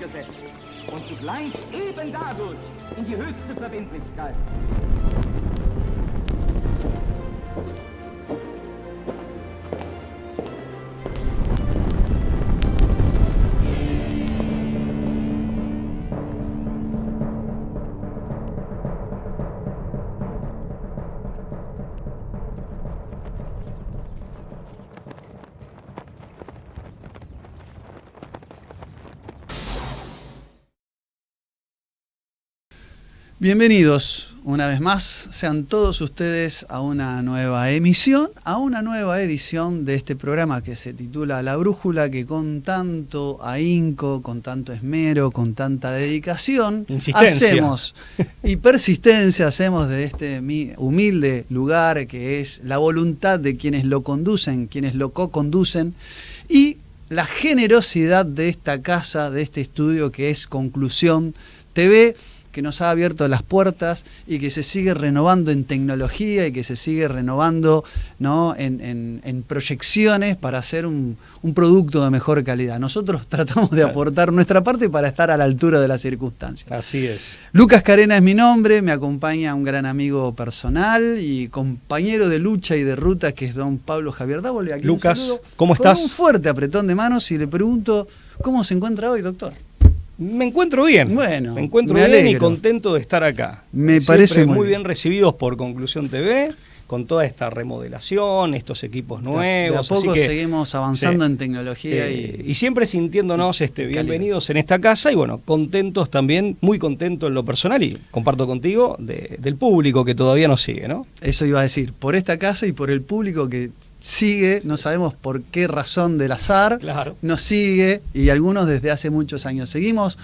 gesetzt und zugleich eben dadurch in die höchste Verbindlichkeit. Bienvenidos una vez más, sean todos ustedes a una nueva emisión, a una nueva edición de este programa que se titula La Brújula, que con tanto ahínco, con tanto esmero, con tanta dedicación, hacemos y persistencia, hacemos de este humilde lugar que es la voluntad de quienes lo conducen, quienes lo co-conducen, y la generosidad de esta casa, de este estudio que es Conclusión TV, que nos ha abierto las puertas y que se sigue renovando en tecnología y que se sigue renovando, ¿no?, en proyecciones para hacer un producto de mejor calidad. Nosotros tratamos de aportar nuestra parte para estar a la altura de las circunstancias. Así es. Lucas Carena es mi nombre, me acompaña un gran amigo personal y compañero de lucha y de ruta, que es don Pablo Javier Dávole. Aquí Lucas, ¿cómo estás? Con un fuerte apretón de manos y le pregunto, ¿cómo se encuentra hoy, doctor? Me encuentro bien. Bueno, me encuentro me bien alegro. y contento de estar acá. Me Siempre parece muy bien recibidos por Conclusión TV, con toda esta remodelación, estos equipos nuevos. De a poco así que seguimos avanzando sí, en tecnología y siempre sintiéndonos bienvenidos en esta casa y bueno, contentos también, muy contento en lo personal y comparto contigo del público que todavía nos sigue, ¿no? Eso iba a decir, por esta casa y por el público que sigue, no sabemos por qué razón del azar, Claro. nos sigue, y algunos desde hace muchos años. Seguimos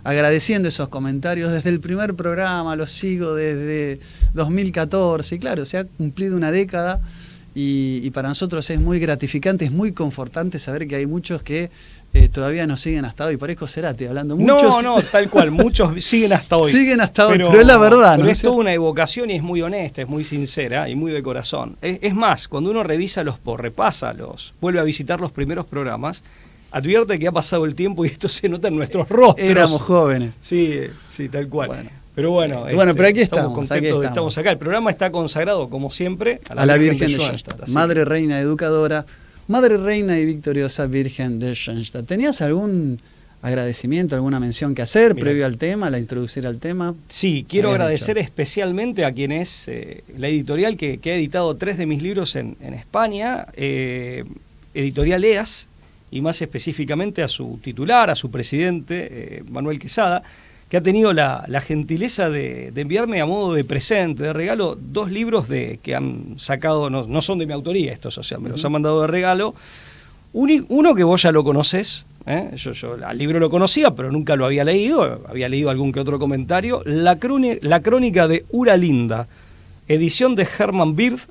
agradeciendo esos comentarios desde el primer programa, los sigo desde 2014, y claro, se ha cumplido una década y para nosotros es muy gratificante, es muy confortante saber que hay muchos que todavía nos siguen hasta hoy. Parezco Cerati hablando. Muchos, No, tal cual, muchos siguen hasta hoy. Siguen hasta hoy, pero es la verdad, pero ¿no? es toda una evocación y es muy honesta, es muy sincera y muy de corazón. Es más, cuando uno revisa vuelve a visitar los primeros programas, advierte que ha pasado el tiempo y esto se nota en nuestros rostros. Éramos jóvenes. Sí, tal cual. Bueno. Pero bueno, pero aquí estamos contentos de estamos acá. El programa está consagrado, como siempre, a la Virgen de Schoenstatt. Madre Reina Educadora, Madre Reina y Victoriosa Virgen de Schoenstatt. ¿Tenías algún agradecimiento, alguna mención que hacer previo al tema, a introducir al tema? Sí, quiero agradecer especialmente a quien es la editorial que ha editado 3 de mis libros en España, Editorial EAS, y más específicamente a su titular, a su presidente, Manuel Quesada, que ha tenido la gentileza de enviarme a modo de presente, de regalo, 2 libros que han sacado, no son de mi autoría estos, o sea, me los han mandado de regalo. Uno que vos ya lo conocés, yo al libro lo conocía, pero nunca lo había leído algún que otro comentario, La Crónica de Ura Linda, edición de Hermann Wirth.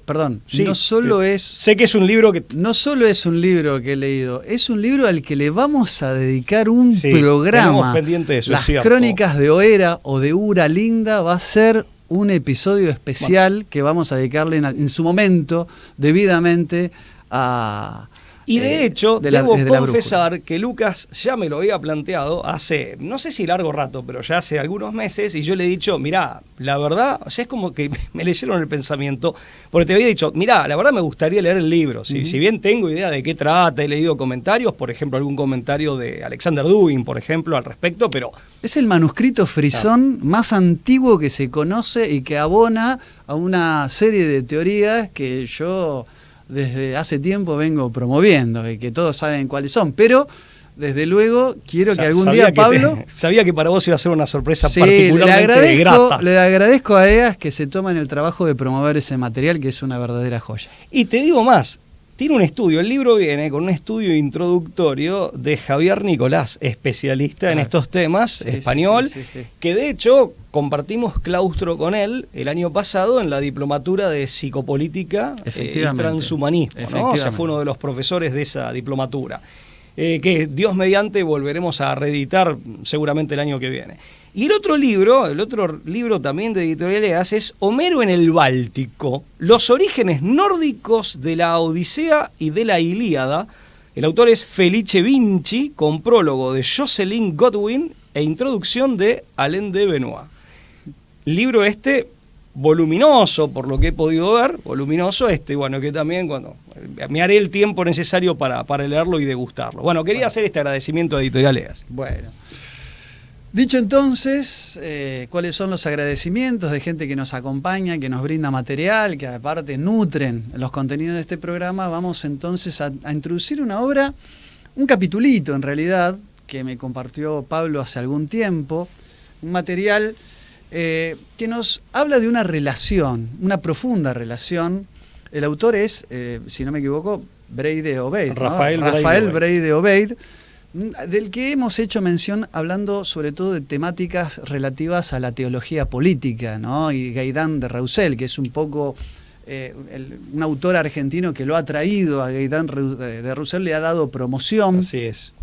Perdón, sí, no solo es... Sé que es un libro que... No solo es un libro que he leído, es un libro al que le vamos a dedicar un programa. Tenemos pendiente eso, Las Crónicas de Oera o de Ura Linda va a ser un episodio especial que vamos a dedicarle en su momento, debidamente, a... Y de hecho, debo confesar que Lucas ya me lo había planteado hace, no sé si largo rato, pero ya hace algunos meses, y yo le he dicho, mirá, la verdad, o sea, es como que me leyeron el pensamiento, porque te había dicho, mirá, la verdad me gustaría leer el libro, si bien tengo idea de qué trata, he leído comentarios, por ejemplo, algún comentario de Alexander Dugin, por ejemplo, al respecto, pero... Es el manuscrito frisón más antiguo que se conoce y que abona a una serie de teorías que yo... desde hace tiempo vengo promoviendo y que todos saben cuáles son, pero desde luego quiero que algún día Pablo... Sabía que para vos iba a ser una sorpresa particularmente grata. Le agradezco a EAS que se toman el trabajo de promover ese material, que es una verdadera joya. Y te digo más, tiene un estudio, el libro viene con un estudio introductorio de Javier Nicolás, especialista en estos temas, español, que de hecho compartimos claustro con él el año pasado en la diplomatura de psicopolítica y transhumanismo, ¿no? O sea, fue uno de los profesores de esa diplomatura, que Dios mediante volveremos a reeditar seguramente el año que viene. Y el otro libro también de Editorial EAS es Homero en el Báltico, los orígenes nórdicos de la Odisea y de la Ilíada, El autor es Felice Vinci, con prólogo de Jocelyn Godwin e introducción de Alain de Benoit. Libro voluminoso, por lo que he podido ver, voluminoso bueno, que también me haré el tiempo necesario para leerlo y degustarlo. Bueno, quería hacer este agradecimiento a Editorial EAS. Bueno. Dicho entonces, cuáles son los agradecimientos de gente que nos acompaña, que nos brinda material, que aparte nutren los contenidos de este programa, vamos entonces a introducir una obra, un capitulito en realidad, que me compartió Pablo hace algún tiempo, un material que nos habla de una relación, una profunda relación. El autor es, si no me equivoco, Breide Obeid, Rafael Breide Obeid, del que hemos hecho mención hablando sobre todo de temáticas relativas a la teología política, ¿no? Y Gaidán de Roussel, que es un poco un autor argentino que lo ha traído a Gaidán de Roussel, le ha dado promoción. Así es.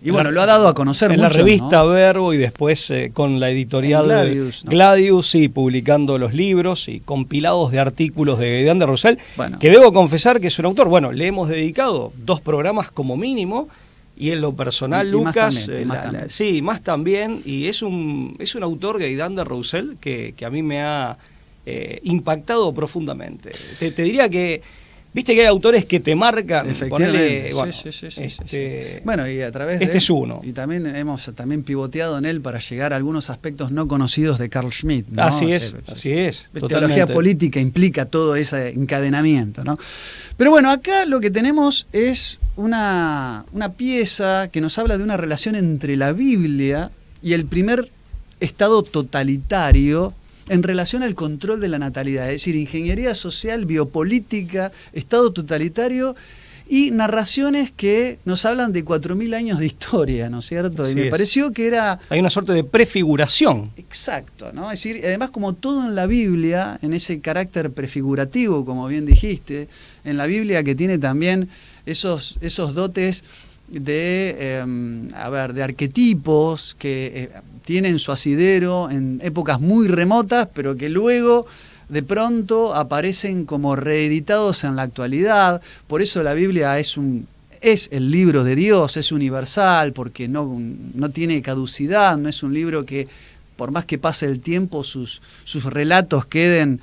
Y bueno, lo ha dado a conocer en mucho, la revista, ¿no? Verbo, y después con la editorial Gladius, ¿no? Gladius, sí, publicando los libros y compilados de artículos de Gaidán de Roussel, bueno, que debo confesar que es un autor. Bueno, le hemos dedicado 2 programas como mínimo, y en lo personal, Lucas, más también, y es un autor, Gaidán de Roussel, que a mí me ha impactado profundamente. Te diría que viste que hay autores que te marcan. Efectivamente. Bueno, bueno, y a través de es uno. Y también hemos pivoteado en él para llegar a algunos aspectos no conocidos de Carl Schmitt, ¿no? Así es. Teología política implica todo ese encadenamiento, ¿no? Pero bueno, acá lo que tenemos es una pieza que nos habla de una relación entre la Biblia y el primer estado totalitario en relación al control de la natalidad, es decir, ingeniería social, biopolítica, estado totalitario y narraciones que nos hablan de 4.000 años de historia, ¿no es cierto? Y me pareció que era... Hay una suerte de prefiguración. Exacto, ¿no? Es decir, además como todo en la Biblia, en ese carácter prefigurativo, como bien dijiste, en la Biblia que tiene también esos dotes de arquetipos que tienen su asidero en épocas muy remotas, pero que luego de pronto aparecen como reeditados en la actualidad. Por eso la Biblia es el libro de Dios, es universal, porque no tiene caducidad, no es un libro que, por más que pase el tiempo, sus relatos queden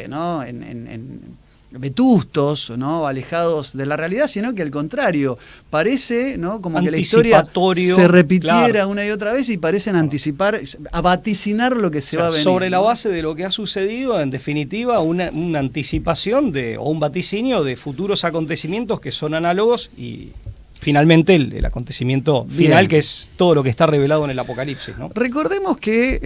¿no? en vetustos, ¿no? Alejados de la realidad, sino que al contrario, parece, ¿no? como que la historia se repitiera, claro, una y otra vez, y parecen anticipar, a vaticinar lo que se va a venir. Sobre la base de lo que ha sucedido, en definitiva, una anticipación o un vaticinio de futuros acontecimientos que son análogos y finalmente el acontecimiento final, bien, que es todo lo que está revelado en el Apocalipsis, ¿no? Recordemos que,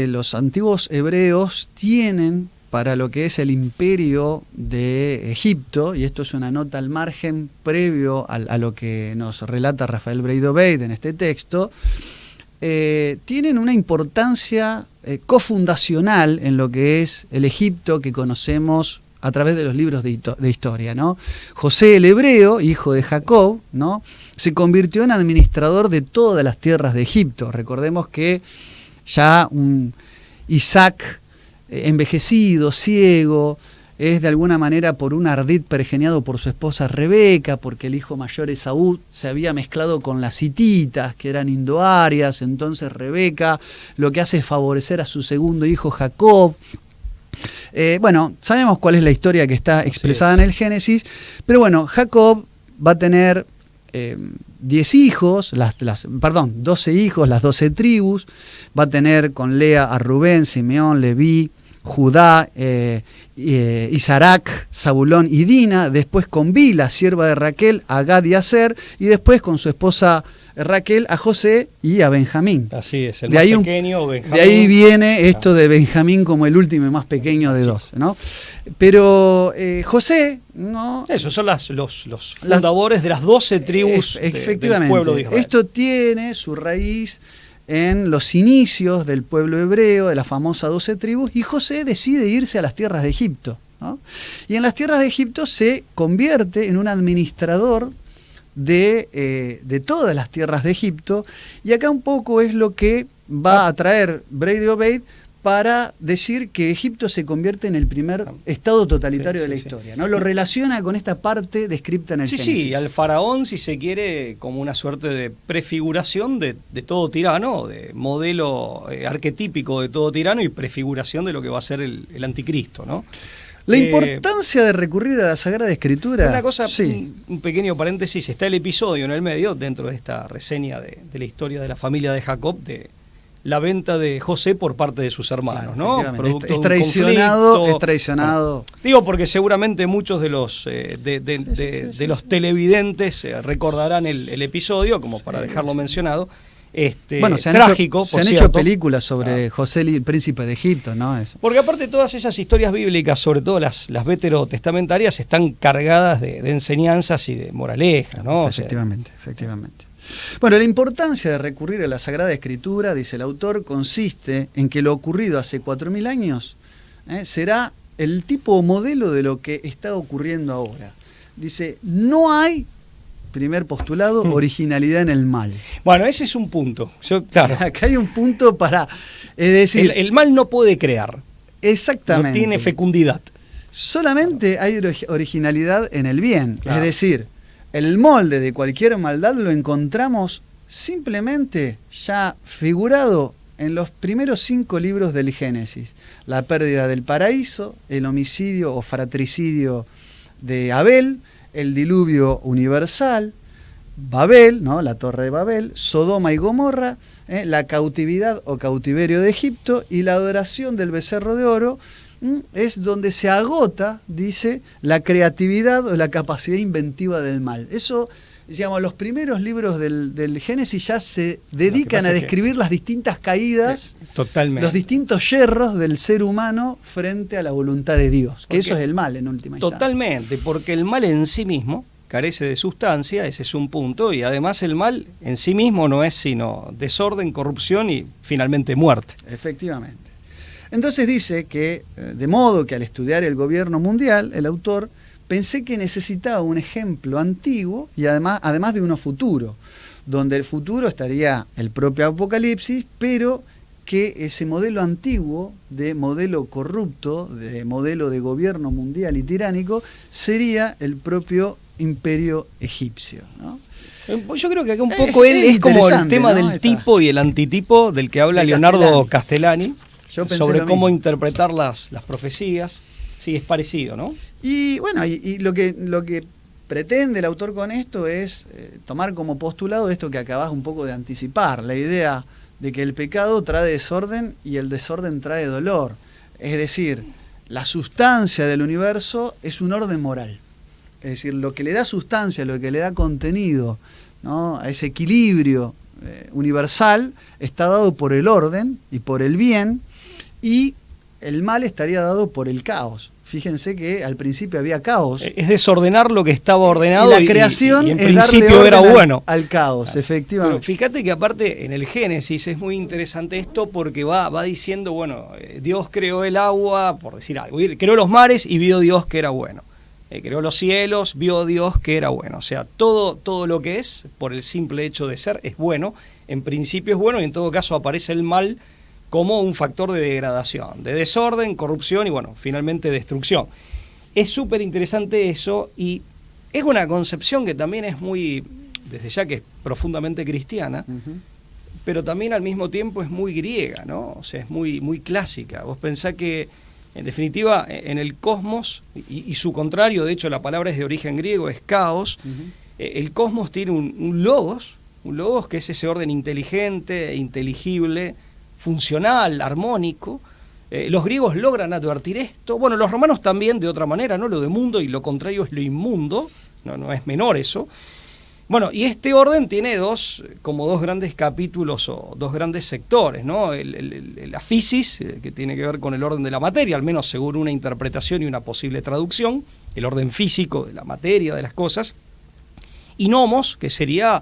los antiguos hebreos tienen, para lo que es el imperio de Egipto, y esto es una nota al margen previo a lo que nos relata Rafael Breide Obeid en este texto, tienen una importancia cofundacional en lo que es el Egipto que conocemos a través de los libros de historia, ¿no? José el hebreo, hijo de Jacob, ¿no? Se convirtió en administrador de todas las tierras de Egipto. Recordemos que ya un Isaac envejecido, ciego, es de alguna manera por un ardid pergeniado por su esposa Rebeca, porque el hijo mayor Esaú se había mezclado con las hititas, que eran indoarias. Entonces Rebeca lo que hace es favorecer a su segundo hijo Jacob. Sabemos cuál es la historia que está expresada en el Génesis, pero bueno, Jacob va a tener 12 hijos, las 12 tribus, va a tener con Lea a Rubén, Simeón, Leví, Judá, Isarac, Zabulón y Dina, después con Bila, sierva de Raquel, a Gad y Aser, y después con su esposa Raquel a José y a Benjamín. Así es, el más pequeño, Benjamín. De ahí viene esto de Benjamín como el último y más pequeño de 12, ¿no? Pero José, ¿no? Esos son los fundadores de las 12 tribus efectivamente, del pueblo de Israel. Esto tiene su raíz en los inicios del pueblo hebreo, de la famosa 12 tribus, y José decide irse a las tierras de Egipto, ¿no? Y en las tierras de Egipto se convierte en un administrador de todas las tierras de Egipto, y acá un poco es lo que va a traer Breide Obeid para decir que Egipto se convierte en el primer estado totalitario de la historia, ¿no? Lo relaciona con esta parte descripta en el Génesis. Sí, al faraón, si se quiere, como una suerte de prefiguración de todo tirano, de modelo arquetípico de todo tirano y prefiguración de lo que va a ser el anticristo, ¿no? La importancia de recurrir a la Sagrada Escritura. Una cosa, un pequeño paréntesis, está el episodio en el medio, dentro de esta reseña de la historia de la familia de Jacob, de la venta de José por parte de sus hermanos, claro, ¿no? Producto es traicionado. Bueno, digo porque seguramente muchos de los de los televidentes recordarán el episodio, como para dejarlo mencionado. Bueno, trágico, se han hecho películas sobre José, el príncipe de Egipto, ¿no? Porque aparte todas esas historias bíblicas, sobre todo las veterotestamentarias, están cargadas de enseñanzas y de moraleja, ¿no? Efectivamente. Bueno, la importancia de recurrir a la Sagrada Escritura, dice el autor, consiste en que lo ocurrido hace 4.000 años será el tipo o modelo de lo que está ocurriendo ahora. Dice, no hay, primer postulado, originalidad en el mal. Bueno, ese es un punto. Claro. Acá hay un punto para... Es decir, el mal no puede crear. Exactamente. No tiene fecundidad. Solamente hay originalidad en el bien. Claro. Es decir, el molde de cualquier maldad lo encontramos simplemente ya figurado en los primeros 5 libros del Génesis. La pérdida del paraíso, el homicidio o fratricidio de Abel, el diluvio universal, Babel, ¿no? La torre de Babel, Sodoma y Gomorra, la cautividad o cautiverio de Egipto y la adoración del becerro de oro. Es donde se agota, dice, la creatividad o la capacidad inventiva del mal. Eso, digamos, los primeros libros del Génesis ya se dedican a describir las distintas caídas, los distintos yerros del ser humano frente a la voluntad de Dios, que eso es el mal en última instancia. Totalmente, porque el mal en sí mismo carece de sustancia, ese es un punto, y además el mal en sí mismo no es sino desorden, corrupción y finalmente muerte. Efectivamente. Entonces dice que, de modo que al estudiar el gobierno mundial, el autor, pensé que necesitaba un ejemplo antiguo y además de uno futuro, donde el futuro estaría el propio Apocalipsis, pero que ese modelo antiguo, de modelo corrupto, de modelo de gobierno mundial y tiránico, sería el propio imperio egipcio, ¿no? Yo creo que acá un poco él es como el tema, ¿no?, del tipo y el antitipo del que habla Leonardo Castellani. Sobre cómo interpretar las profecías. Sí, es parecido, ¿no? Y bueno, y lo que pretende el autor con esto es tomar como postulado esto que acabas un poco de anticipar, la idea de que el pecado trae desorden y el desorden trae dolor. Es decir, la sustancia del universo es un orden moral. Es decir, lo que le da sustancia, lo que le da contenido, ¿no?, a ese equilibrio universal está dado por el orden y por el bien, y el mal estaría dado por el caos. Fíjense que al principio había caos. Es desordenar lo que estaba ordenado y la creación y en es principio darle orden era bueno. Al caos, efectivamente. Pero fíjate que aparte en el Génesis es muy interesante esto porque va diciendo, bueno, Dios creó el agua, por decir algo, creó los mares y vio Dios que era bueno. Creó los cielos, vio Dios que era bueno. O sea, todo lo que es, por el simple hecho de ser, es bueno. En principio es bueno y en todo caso aparece el mal como un factor de degradación, de desorden, corrupción y, bueno, finalmente destrucción. Es súper interesante eso y es una concepción que también es muy, desde ya que es profundamente cristiana, pero también al mismo tiempo es muy griega, ¿no? O sea, es muy, muy clásica. Vos pensás que, en definitiva, en el cosmos, y su contrario, de hecho la palabra es de origen griego, es caos, el cosmos tiene un logos que es ese orden inteligente, inteligible, funcional, armónico. Los griegos logran advertir esto. Bueno, los romanos también de otra manera, ¿no? Lo de mundo y lo contrario es lo inmundo, no es menor eso. Bueno, y este orden tiene dos grandes capítulos o dos grandes sectores, ¿no? La physis, que tiene que ver con el orden de la materia, al menos según una interpretación y una posible traducción, el orden físico de la materia, de las cosas, y nomos, que sería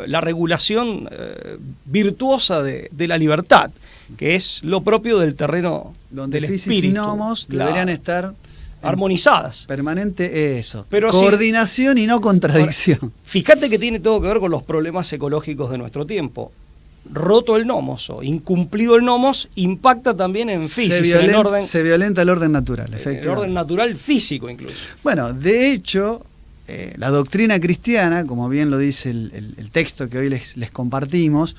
la regulación virtuosa de la libertad, que es lo propio del terreno donde del física espíritu. Y nomos deberían estar armonizadas. Permanente eso. Pero coordinación y no contradicción. Ahora, fíjate que tiene todo que ver con los problemas ecológicos de nuestro tiempo. roto el nomos o incumplido el nomos, impacta también en física, en el orden. Se violenta el orden natural, efectivamente. El orden natural físico incluso. Bueno, de hecho, la doctrina cristiana, como bien lo dice el texto que hoy les compartimos,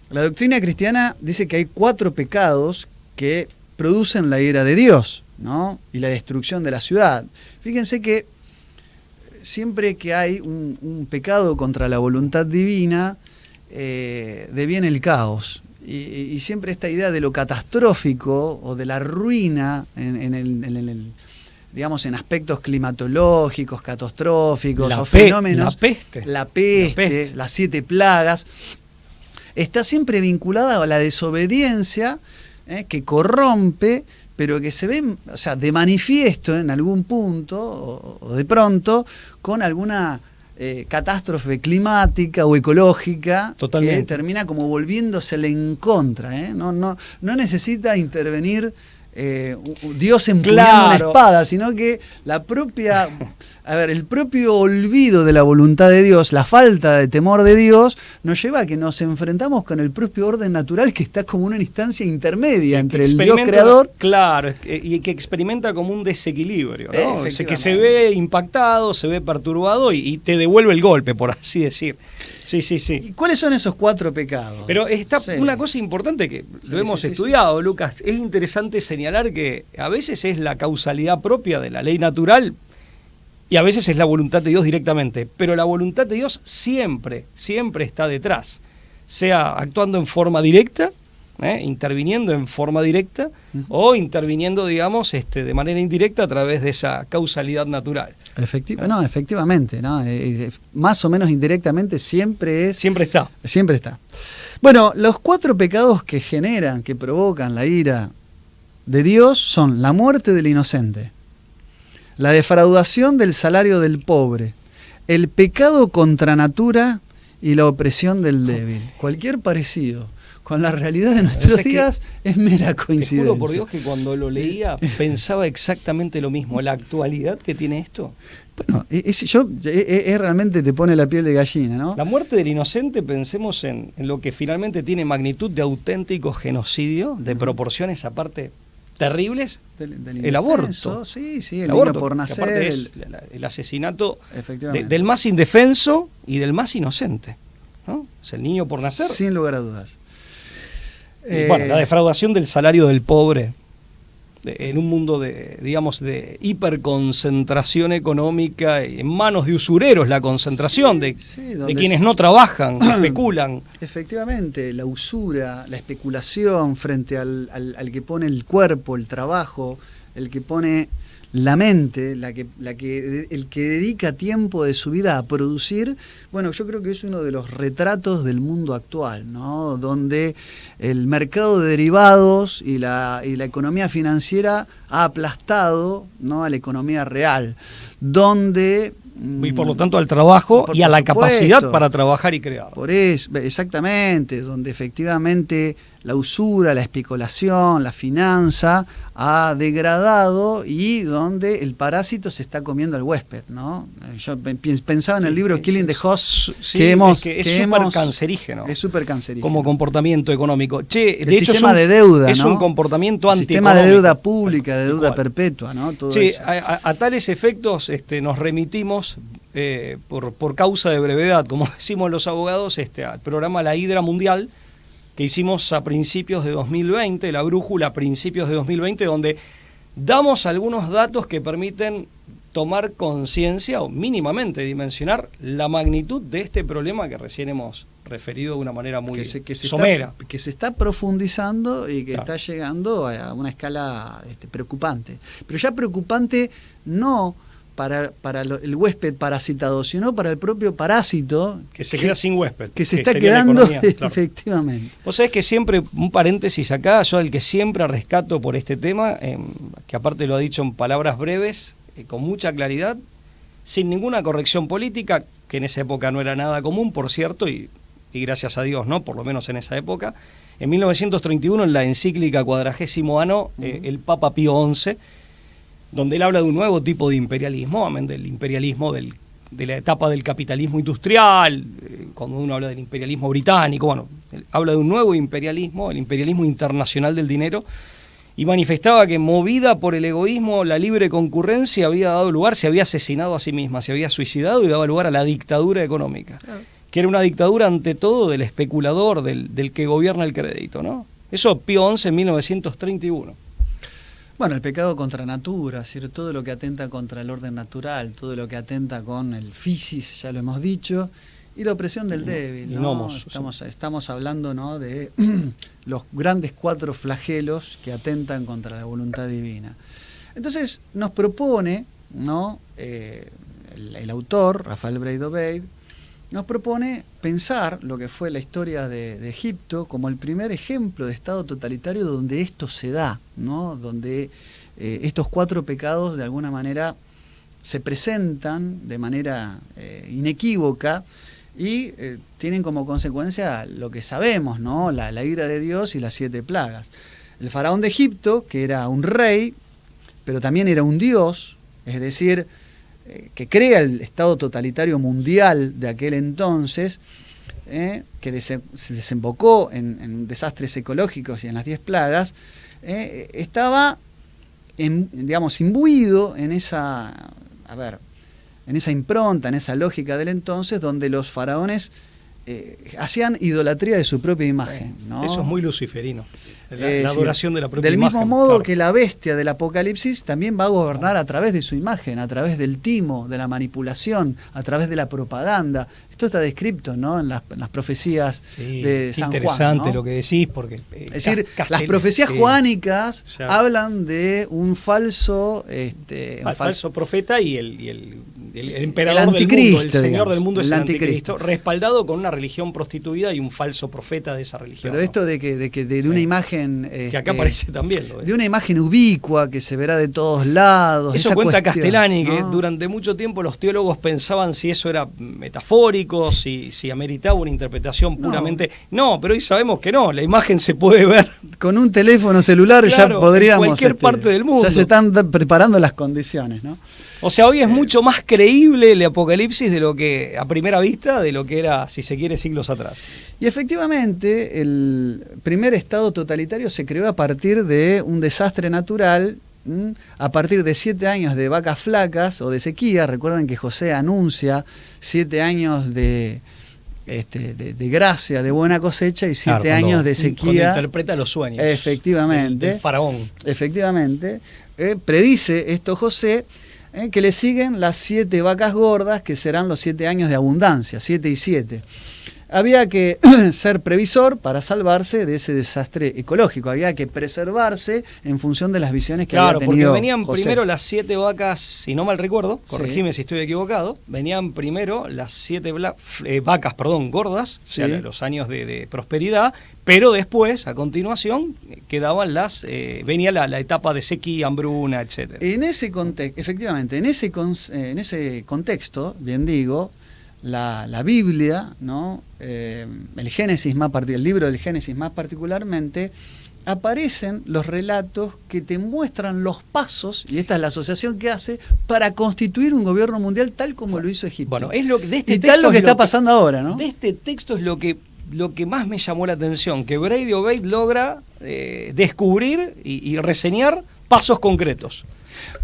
la doctrina cristiana dice que hay 4 pecados que producen la ira de Dios, ¿no? Y la destrucción de la ciudad. Fíjense que siempre que hay un pecado contra la voluntad divina, deviene el caos. Y siempre esta idea de lo catastrófico o de la ruina digamos, en aspectos climatológicos, catastróficos o fenómenos. La peste, las 7 plagas, está siempre vinculada a la desobediencia, que corrompe, pero que se ve, o sea, de manifiesto en algún punto o de pronto con alguna catástrofe climática o ecológica. Totalmente. Que termina como volviéndosele en contra. No necesita intervenir Dios empuñando una espada, sino que la propia, el propio olvido de la voluntad de Dios, la falta de temor de Dios, nos lleva a que nos enfrentamos con el propio orden natural, que está como una instancia intermedia entre el Dios creador. Claro, y que experimenta como un desequilibrio, ¿no? Que se ve impactado, se ve perturbado y te devuelve el golpe, por así decir. Sí. ¿Y cuáles son esos 4 pecados? Pero está una cosa importante que lo hemos estudiado, Lucas. Es interesante señalar que a veces es la causalidad propia de la ley natural y a veces es la voluntad de Dios directamente. Pero la voluntad de Dios siempre está detrás. Sea actuando en forma directa, interviniendo en forma directa, o interviniendo, digamos, de manera indirecta a través de esa causalidad natural. Efectivamente, ¿no? Más o menos indirectamente siempre está. Bueno, los 4 pecados que provocan la ira de Dios son la muerte del inocente, la defraudación del salario del pobre, el pecado contra natura y la opresión del débil. Cualquier parecido con la realidad de nuestros días es mera coincidencia. Te juro por Dios que cuando lo leía pensaba exactamente lo mismo. La actualidad que tiene esto. Bueno, realmente te pone la piel de gallina, ¿no? La muerte del inocente, pensemos en lo que finalmente tiene magnitud de auténtico genocidio, de proporciones aparte terribles, el aborto. Sí, el niño por nacer. Es el asesinato del más indefenso y del más inocente, ¿no? Es el niño por nacer. Sin lugar a dudas. La defraudación del salario del pobre en un mundo de hiperconcentración económica, en manos de usureros la concentración, de quienes no trabajan, que especulan. Efectivamente, la usura, la especulación frente al que pone el cuerpo, el trabajo, el que pone la mente, el que dedica tiempo de su vida a producir. Bueno, yo creo que es uno de los retratos del mundo actual, ¿no? Donde el mercado de derivados y la economía financiera ha aplastado, ¿no?, a la economía real, donde y por lo tanto al trabajo y a la capacidad para trabajar y crear. Por eso, exactamente, donde efectivamente la usura, la especulación, la finanza ha degradado y donde el parásito se está comiendo al huésped, ¿no? Yo pensaba en el libro Killing the Host, es súper cancerígeno. Es súper cancerígeno. Como comportamiento económico. El sistema de deuda, es ¿no? un comportamiento antieconómico. Sistema de deuda pública, de deuda perpetua, ¿no? Todo eso. A tales efectos nos remitimos por causa de brevedad, como decimos los abogados, al programa La Hidra Mundial, que hicimos a principios de 2020, la brújula a principios de 2020, donde damos algunos datos que permiten tomar conciencia o mínimamente dimensionar la magnitud de este problema que recién hemos referido de una manera muy somera. Que se está profundizando y que está llegando a una escala preocupante. Pero ya preocupante no para el huésped parasitado, sino para el propio parásito que se queda sin huésped, que se está quedando efectivamente. Vos sabés que siempre, un paréntesis acá, yo al que siempre rescato por este tema, que aparte lo ha dicho en palabras breves, con mucha claridad, sin ninguna corrección política, que en esa época no era nada común, por cierto, y gracias a Dios, ¿no? Por lo menos en esa época. En 1931, en la encíclica Quadragésimo Anno, el Papa Pío XI, donde él habla de un nuevo tipo de imperialismo, del imperialismo del de la etapa del capitalismo industrial, cuando uno habla del imperialismo británico, bueno, habla de un nuevo imperialismo, el imperialismo internacional del dinero, y manifestaba que, movida por el egoísmo, la libre concurrencia había dado lugar, se había asesinado a sí misma, se había suicidado y daba lugar a la dictadura económica, que era una dictadura ante todo del especulador, del que gobierna el crédito, ¿no? Eso Pío XI en 1931. Bueno, el pecado contra natura, es decir, todo lo que atenta contra el orden natural, todo lo que atenta con el physis, ya lo hemos dicho, y la opresión del débil, ¿no? Estamos hablando, ¿no?, de los grandes 4 flagelos que atentan contra la voluntad divina. Entonces nos propone, ¿no?, el autor, Rafael Breid-Obeid, nos propone pensar lo que fue la historia de Egipto como el primer ejemplo de estado totalitario donde esto se da, ¿no?, donde estos 4 pecados de alguna manera se presentan de manera inequívoca y tienen como consecuencia lo que sabemos, ¿no?, la ira de Dios y las 7 plagas. El faraón de Egipto, que era un rey, pero también era un dios, es decir, que crea el estado totalitario mundial de aquel entonces, que se desembocó en desastres ecológicos y en las 10 plagas, estaba digamos, imbuido en esa impronta, en esa lógica del entonces, donde los faraones hacían idolatría de su propia imagen, ¿no? Eso es muy luciferino. La adoración de la propia del imagen. Del mismo modo, claro, que la bestia del Apocalipsis también va a gobernar a través de su imagen, a través del timo, de la manipulación, a través de la propaganda. Esto está descrito, ¿no?, en las profecías de San Juan. Interesante, ¿no?, lo que decís, porque... es decir, las profecías juánicas hablan de un falso... falso profeta y el emperador del mundo, el señor del mundo es el anticristo, respaldado con una religión prostituida y un falso profeta de esa religión. Pero esto de una imagen... que acá aparece también. De una imagen ubicua que se verá de todos lados. Eso cuenta Castellani, ¿no?, que durante mucho tiempo los teólogos pensaban si eso era metafórico, si ameritaba una interpretación puramente... No, pero hoy sabemos que no, la imagen se puede ver. Con un teléfono celular, claro, ya podríamos... En cualquier parte del mundo. Ya se están preparando las condiciones, ¿no? O sea, hoy es mucho más creíble el Apocalipsis de lo que, a primera vista, de lo que era, si se quiere, siglos atrás. Y efectivamente, el primer estado totalitario se creó a partir de un desastre natural, a partir de 7 años de vacas flacas o de sequía. Recuerden que José anuncia 7 años de gracia, de buena cosecha, y 7 años de sequía. Cuando interpreta los sueños. Efectivamente. Del faraón. Efectivamente. Predice esto José, que le siguen las 7 vacas gordas, que serán los 7 años de abundancia, 7 y 7. Había que ser previsor para salvarse de ese desastre ecológico, había que preservarse en función de las visiones que había tenido porque venían José. Primero las 7 vacas, si no mal recuerdo, corregime si estoy equivocado, venían primero las 7 vacas gordas, sí, o sea, los años de prosperidad, pero después, a continuación, quedaban venía la etapa de sequía, hambruna, etcétera. En ese contexto, efectivamente, en ese contexto, bien digo, la Biblia, ¿no?, el Génesis el libro del Génesis más particularmente, aparecen los relatos que te muestran los pasos, y esta es la asociación que hace, para constituir un gobierno mundial tal como lo hizo Egipto. Bueno, es lo que de este y texto tal lo que está pasando ahora, ¿no? De este texto es lo que más me llamó la atención, que Breid-Obeid logra descubrir y reseñar pasos concretos.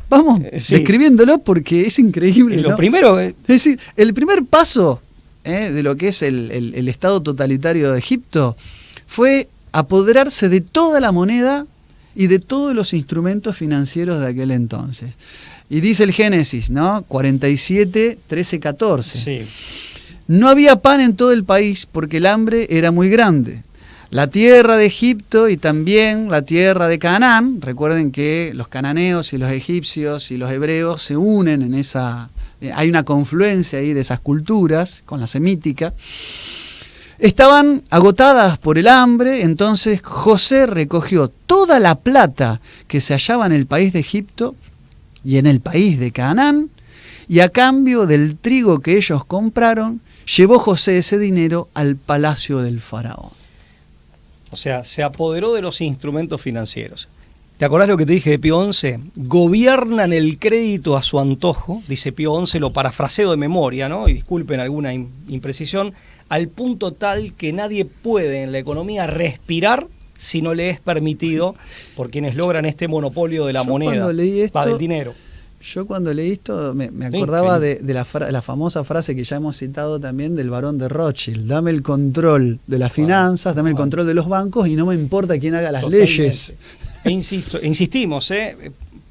Vamos describiéndolo porque es increíble, ¿no? Lo primero es decir, el primer paso de lo que es el estado totalitario de Egipto fue apoderarse de toda la moneda y de todos los instrumentos financieros de aquel entonces. Y dice el Génesis, ¿no?, 47, 13, 14. Sí. No había pan en todo el país porque el hambre era muy grande. La tierra de Egipto y también la tierra de Canaán, recuerden que los cananeos y los egipcios y los hebreos se unen en esa... hay una confluencia ahí de esas culturas con la semítica. Estaban agotadas por el hambre, entonces José recogió toda la plata que se hallaba en el país de Egipto y en el país de Canaán, y a cambio del trigo que ellos compraron, llevó José ese dinero al palacio del faraón. O sea, se apoderó de los instrumentos financieros. ¿Te acordás lo que te dije de Pío XI? Gobiernan el crédito a su antojo, dice Pío XI, lo parafraseo de memoria, ¿no? Y disculpen alguna imprecisión, al punto tal que nadie puede en la economía respirar si no le es permitido por quienes logran este monopolio de la moneda, del dinero. Yo cuando leí esto me acordaba de la famosa frase que ya hemos citado también del barón de Rothschild: dame el control de las finanzas, dame el control de los bancos y no me importa quién haga las leyes. Insistimos,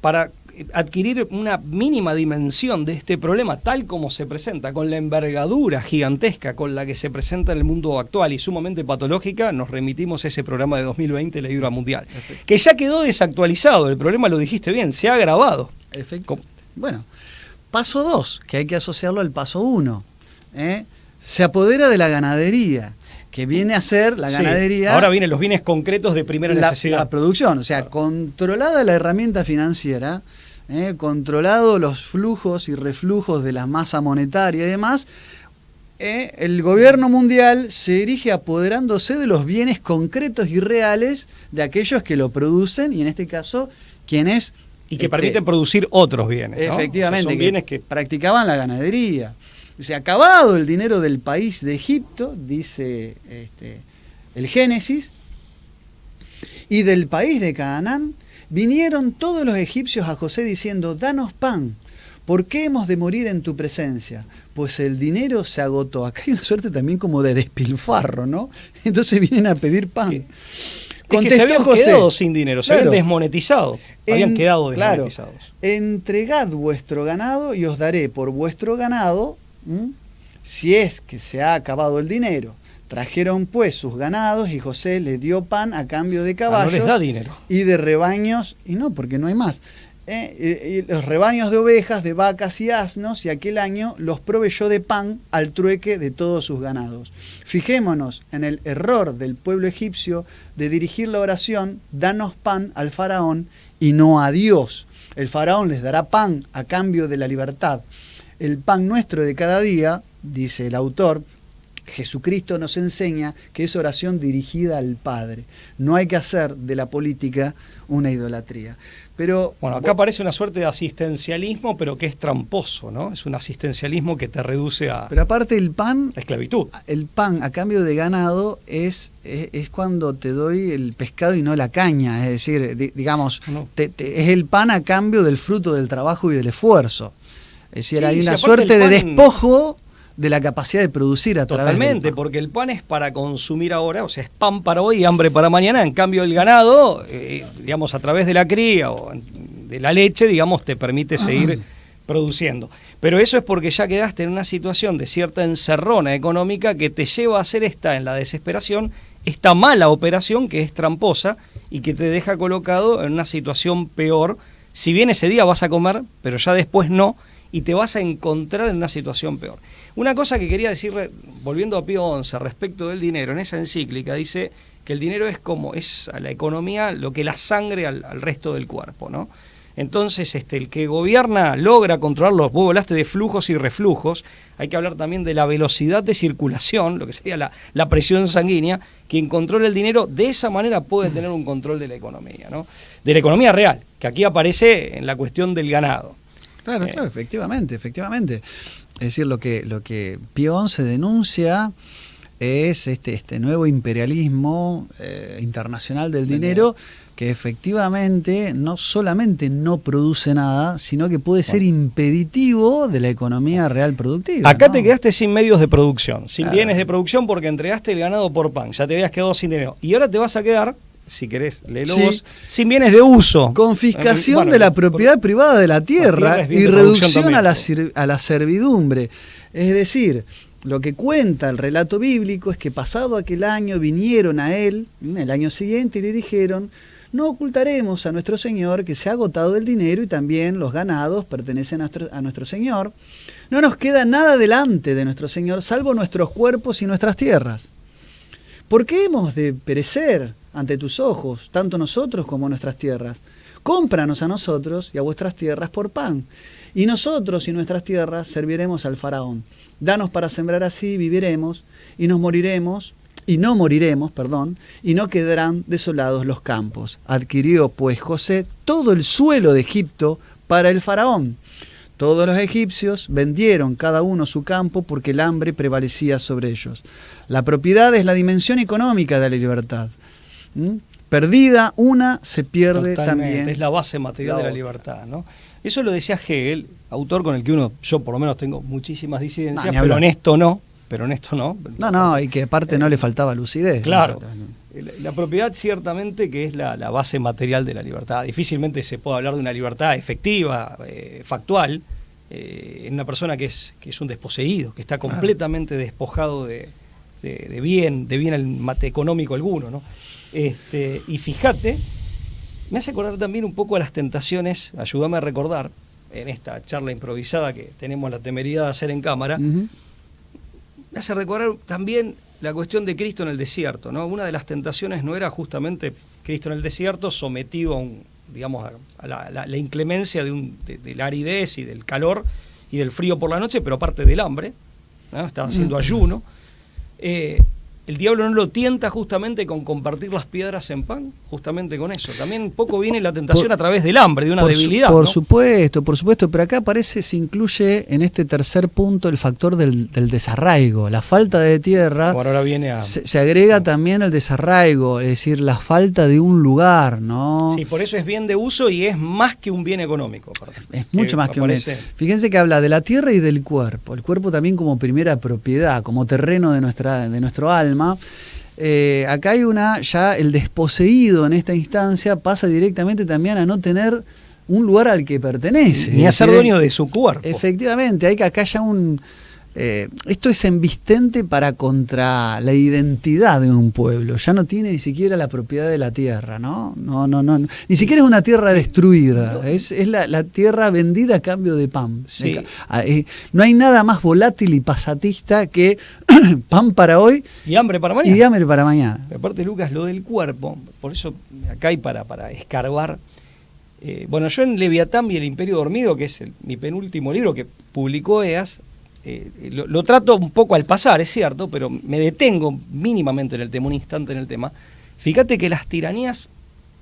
para adquirir una mínima dimensión de este problema tal como se presenta, con la envergadura gigantesca con la que se presenta en el mundo actual y sumamente patológica, nos remitimos a ese programa de 2020, la Hidra Mundial, que ya quedó desactualizado. El problema, lo dijiste bien, se ha agravado. Bueno, paso 2, que hay que asociarlo al paso 1. Se apodera de la ganadería, que viene a ser la ganadería. Ahora vienen los bienes concretos de primera necesidad. La producción, o sea, controlada la herramienta financiera, controlado los flujos y reflujos de la masa monetaria y demás, el gobierno mundial se erige apoderándose de los bienes concretos y reales de aquellos que lo producen, y en este caso, quienes... Y que permiten producir otros bienes, ¿no? Efectivamente, o sea, son bienes que practicaban la ganadería. Se ha acabado el dinero del país de Egipto, dice el Génesis, y del país de Canaán vinieron todos los egipcios a José diciendo: danos pan, ¿por qué hemos de morir en tu presencia? Pues el dinero se agotó. Acá hay una suerte también como de despilfarro, ¿no? Entonces vienen a pedir pan. Es que se habían quedado sin dinero, se habían desmonetizado, habían quedado desmonetizados. Entregad vuestro ganado y os daré por vuestro ganado, si es que se ha acabado el dinero. Trajeron pues sus ganados y José les dio pan a cambio de caballos. No les da dinero. Y de rebaños, y no, porque no hay más. Y los rebaños de ovejas, de vacas y asnos, y aquel año los proveyó de pan al trueque de todos sus ganados. Fijémonos en el error del pueblo egipcio de dirigir la oración: danos pan al faraón y no a Dios. El faraón les dará pan a cambio de la libertad. El pan nuestro de cada día, dice el autor, Jesucristo nos enseña que es oración dirigida al Padre. No hay que hacer de la política una idolatría. Pero bueno, acá aparece una suerte de asistencialismo, pero que es tramposo, ¿no? Es un asistencialismo que te reduce a... Pero aparte el pan... La esclavitud. El pan a cambio de ganado es cuando te doy el pescado y no la caña. Es decir, digamos, es el pan a cambio del fruto del trabajo y del esfuerzo. Es decir, hay una suerte de despojo de la capacidad de producir a través del pan. Totalmente, porque el pan es para consumir ahora, o sea, es pan para hoy y hambre para mañana. En cambio, el ganado, digamos, a través de la cría o de la leche, digamos, te permite seguir produciendo. Pero eso es porque ya quedaste en una situación de cierta encerrona económica que te lleva a hacer en la desesperación, esta mala operación que es tramposa y que te deja colocado en una situación peor. Si bien ese día vas a comer, pero ya después no, y te vas a encontrar en una situación peor. Una cosa que quería decir, volviendo a Pío XI, respecto del dinero, en esa encíclica dice que el dinero es a la economía lo que la sangre al resto del cuerpo, ¿no? Entonces, el que gobierna logra controlarlos. Vos hablaste de flujos y reflujos, hay que hablar también de la velocidad de circulación, lo que sería la presión sanguínea. Quien controla el dinero de esa manera puede tener un control de la economía, ¿no? De la economía real, que aquí aparece en la cuestión del ganado. Claro, efectivamente. Es decir, lo que Pío XI denuncia es este nuevo imperialismo internacional del dinero, que efectivamente no solamente no produce nada, sino que puede ser impeditivo de la economía real productiva. Acá te quedaste sin medios de producción, sin bienes de producción, porque entregaste el ganado por pan, ya te habías quedado sin dinero. Y ahora te vas a quedar, si querés, léelo vos, sin bienes de uso. Confiscación de la propiedad privada de la tierra y reducción a la servidumbre. Es decir, lo que cuenta el relato bíblico es que pasado aquel año vinieron a él, el año siguiente, y le dijeron: no ocultaremos a nuestro Señor que se ha agotado el dinero y también los ganados pertenecen a nuestro Señor. No nos queda nada delante de nuestro Señor, salvo nuestros cuerpos y nuestras tierras. ¿Por qué hemos de perecer ante tus ojos, tanto nosotros como nuestras tierras? Cómpranos a nosotros y a vuestras tierras por pan, y nosotros y nuestras tierras serviremos al faraón. Danos para sembrar, así viviremos, y nos moriremos, y no moriremos, y no quedarán desolados los campos. Adquirió pues José todo el suelo de Egipto para el faraón. Todos los egipcios vendieron cada uno su campo porque el hambre prevalecía sobre ellos. La propiedad es la dimensión económica de la libertad. Perdida una, se pierde también. Es la base material de la libertad, ¿no? Eso lo decía Hegel, autor con el que yo por lo menos tengo muchísimas disidencias, pero en esto no. No, y que aparte no le faltaba lucidez. Claro. La propiedad ciertamente que es la base material de la libertad. Difícilmente se puede hablar de una libertad efectiva, factual, en una persona que es un desposeído, que está completamente despojado de bien económico alguno, ¿no? Y fíjate, me hace acordar también un poco a las tentaciones, ayúdame a recordar, en esta charla improvisada que tenemos la temeridad de hacer en cámara, me hace recordar también la cuestión de Cristo en el desierto, ¿no? Una de las tentaciones no era justamente Cristo en el desierto sometido a la inclemencia de la aridez y del calor y del frío por la noche, pero aparte del hambre, ¿no? Estaba haciendo ayuno. El diablo no lo tienta justamente con compartir las piedras en pan, justamente con eso. También un poco viene la tentación a través del hambre, de una debilidad. Por supuesto, pero acá se incluye en este tercer punto el factor del desarraigo, la falta de tierra. Ahora viene se agrega también el desarraigo, es decir, la falta de un lugar, ¿no? Sí, por eso es bien de uso y es más que un bien económico. Es mucho más que un bien. Fíjense que habla de la tierra y del cuerpo. El cuerpo también como primera propiedad, como terreno de nuestro alma. Acá hay el desposeído en esta instancia pasa directamente también a no tener un lugar al que pertenece. Ni a ser dueño de su cuerpo. Efectivamente, hay que acá ya esto es embistente contra la identidad de un pueblo. Ya no tiene ni siquiera la propiedad de la tierra, ¿no? No. Ni siquiera es una tierra destruida. Es la tierra vendida a cambio de pan. Sí. No hay nada más volátil y pasatista que pan para hoy y hambre para mañana. Pero aparte, Lucas, lo del cuerpo, por eso acá hay para escarbar. Yo en Leviatán y el Imperio Dormido, que es mi penúltimo libro que publicó EAS, lo trato un poco al pasar, es cierto, pero me detengo mínimamente en el tema, un instante en el tema. Fíjate que las tiranías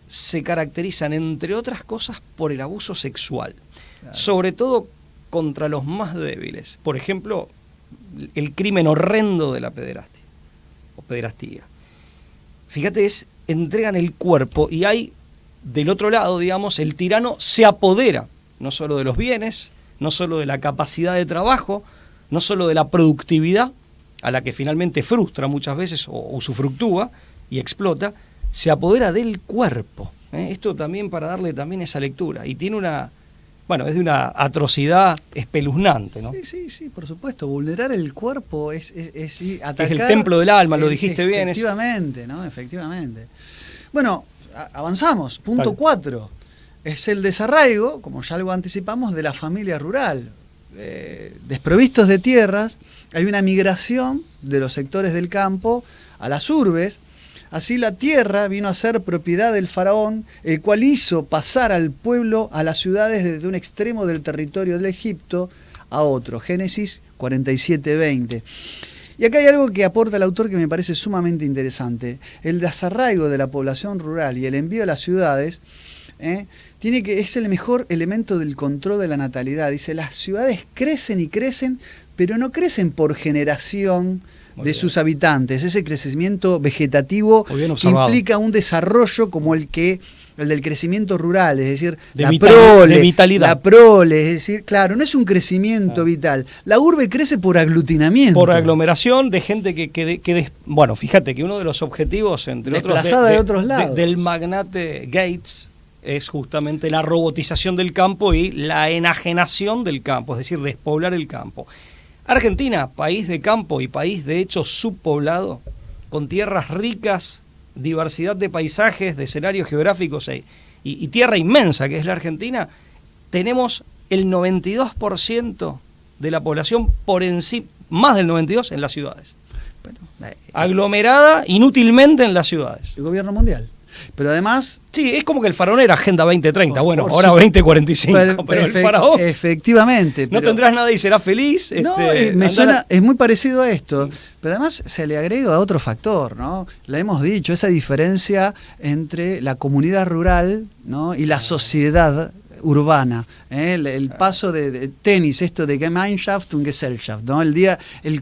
se caracterizan, entre otras cosas, por el abuso sexual, claro, sobre todo contra los más débiles. Por ejemplo, el crimen horrendo de la pederastia o pederastía. Fíjate, entregan el cuerpo y hay, del otro lado, el tirano se apodera no solo de los bienes, no solo de la capacidad de trabajo, no solo de la productividad, a la que finalmente frustra muchas veces o usufructúa y explota, se apodera del cuerpo. Esto también para darle también esa lectura. Y tiene es de una atrocidad espeluznante, ¿no? Sí, por supuesto. Vulnerar el cuerpo es atacar. Es el templo del alma, lo dijiste bien. Efectivamente, ¿no? Efectivamente. Bueno, avanzamos. Punto 4. Es el desarraigo, como ya algo anticipamos, de la familia rural. Desprovistos de tierras, hay una migración de los sectores del campo a las urbes. Así la tierra vino a ser propiedad del faraón, el cual hizo pasar al pueblo a las ciudades desde un extremo del territorio del Egipto a otro. Génesis 47:20. Y acá hay algo que aporta el autor que me parece sumamente interesante. El desarraigo de la población rural y el envío a las ciudades es el mejor elemento del control de la natalidad. Dice, las ciudades crecen y crecen, pero no crecen por generación de sus habitantes. Ese crecimiento vegetativo implica un desarrollo como el del crecimiento rural, es decir, de vitalidad. La prole, es decir, claro, no es un crecimiento vital. La urbe crece por aglutinamiento. Por aglomeración de gente fíjate que uno de los objetivos, entre desplazada de otros lados, del magnate Gates, es justamente la robotización del campo y la enajenación del campo, es decir, despoblar el campo. Argentina, país de campo y país de hecho subpoblado, con tierras ricas, diversidad de paisajes, de escenarios geográficos y tierra inmensa que es la Argentina, tenemos el 92% de la población por encima, más del 92% en las ciudades. Aglomerada inútilmente en las ciudades. El gobierno mundial. Pero además... Sí, es como que el faraón era Agenda 2030, bueno, ahora su... 2045, pero el faraón... Efectivamente. No tendrás nada y serás feliz. No, me suena, es muy parecido a esto, pero además se le agrega otro factor, ¿no? Le hemos dicho, esa diferencia entre la comunidad rural, ¿no?, y la sociedad urbana, el paso de tenis, esto de Gemeinschaft und Gesellschaft, ¿no? El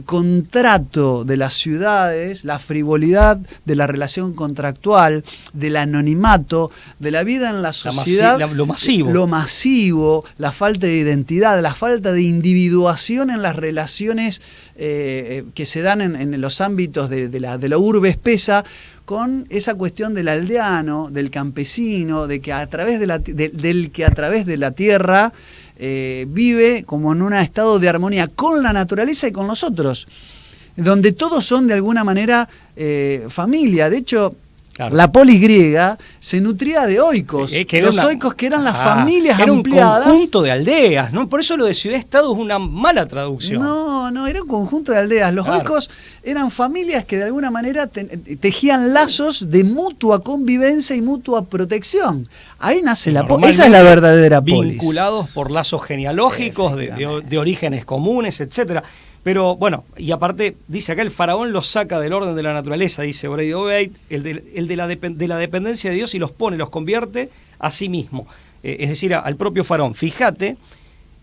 contrato de las ciudades, la frivolidad de la relación contractual, del anonimato, de la vida en la sociedad, lo masivo, la falta de identidad, la falta de individuación en las relaciones que se dan en los ámbitos de la urbe espesa, con esa cuestión del aldeano, del campesino, de que a través del que a través de la tierra vive como en un estado de armonía con la naturaleza y con nosotros, donde todos son de alguna manera familia. De hecho, claro, la polis griega se nutría de oikos, los oikos que eran las familias ampliadas. Era un conjunto de aldeas, ¿no? Por eso lo de ciudad-estado es una mala traducción. No, era un conjunto de aldeas. Los oikos eran familias que de alguna manera tejían lazos de mutua convivencia y mutua protección. Ahí nace la polis. Esa es la verdadera polis. Vinculados por lazos genealógicos, de orígenes comunes, etcétera. Pero bueno, y aparte, dice acá, el faraón los saca del orden de la naturaleza, dice Brady Obeit, el de la dependencia de Dios, y los convierte a sí mismo. Es decir, al propio faraón. Fíjate,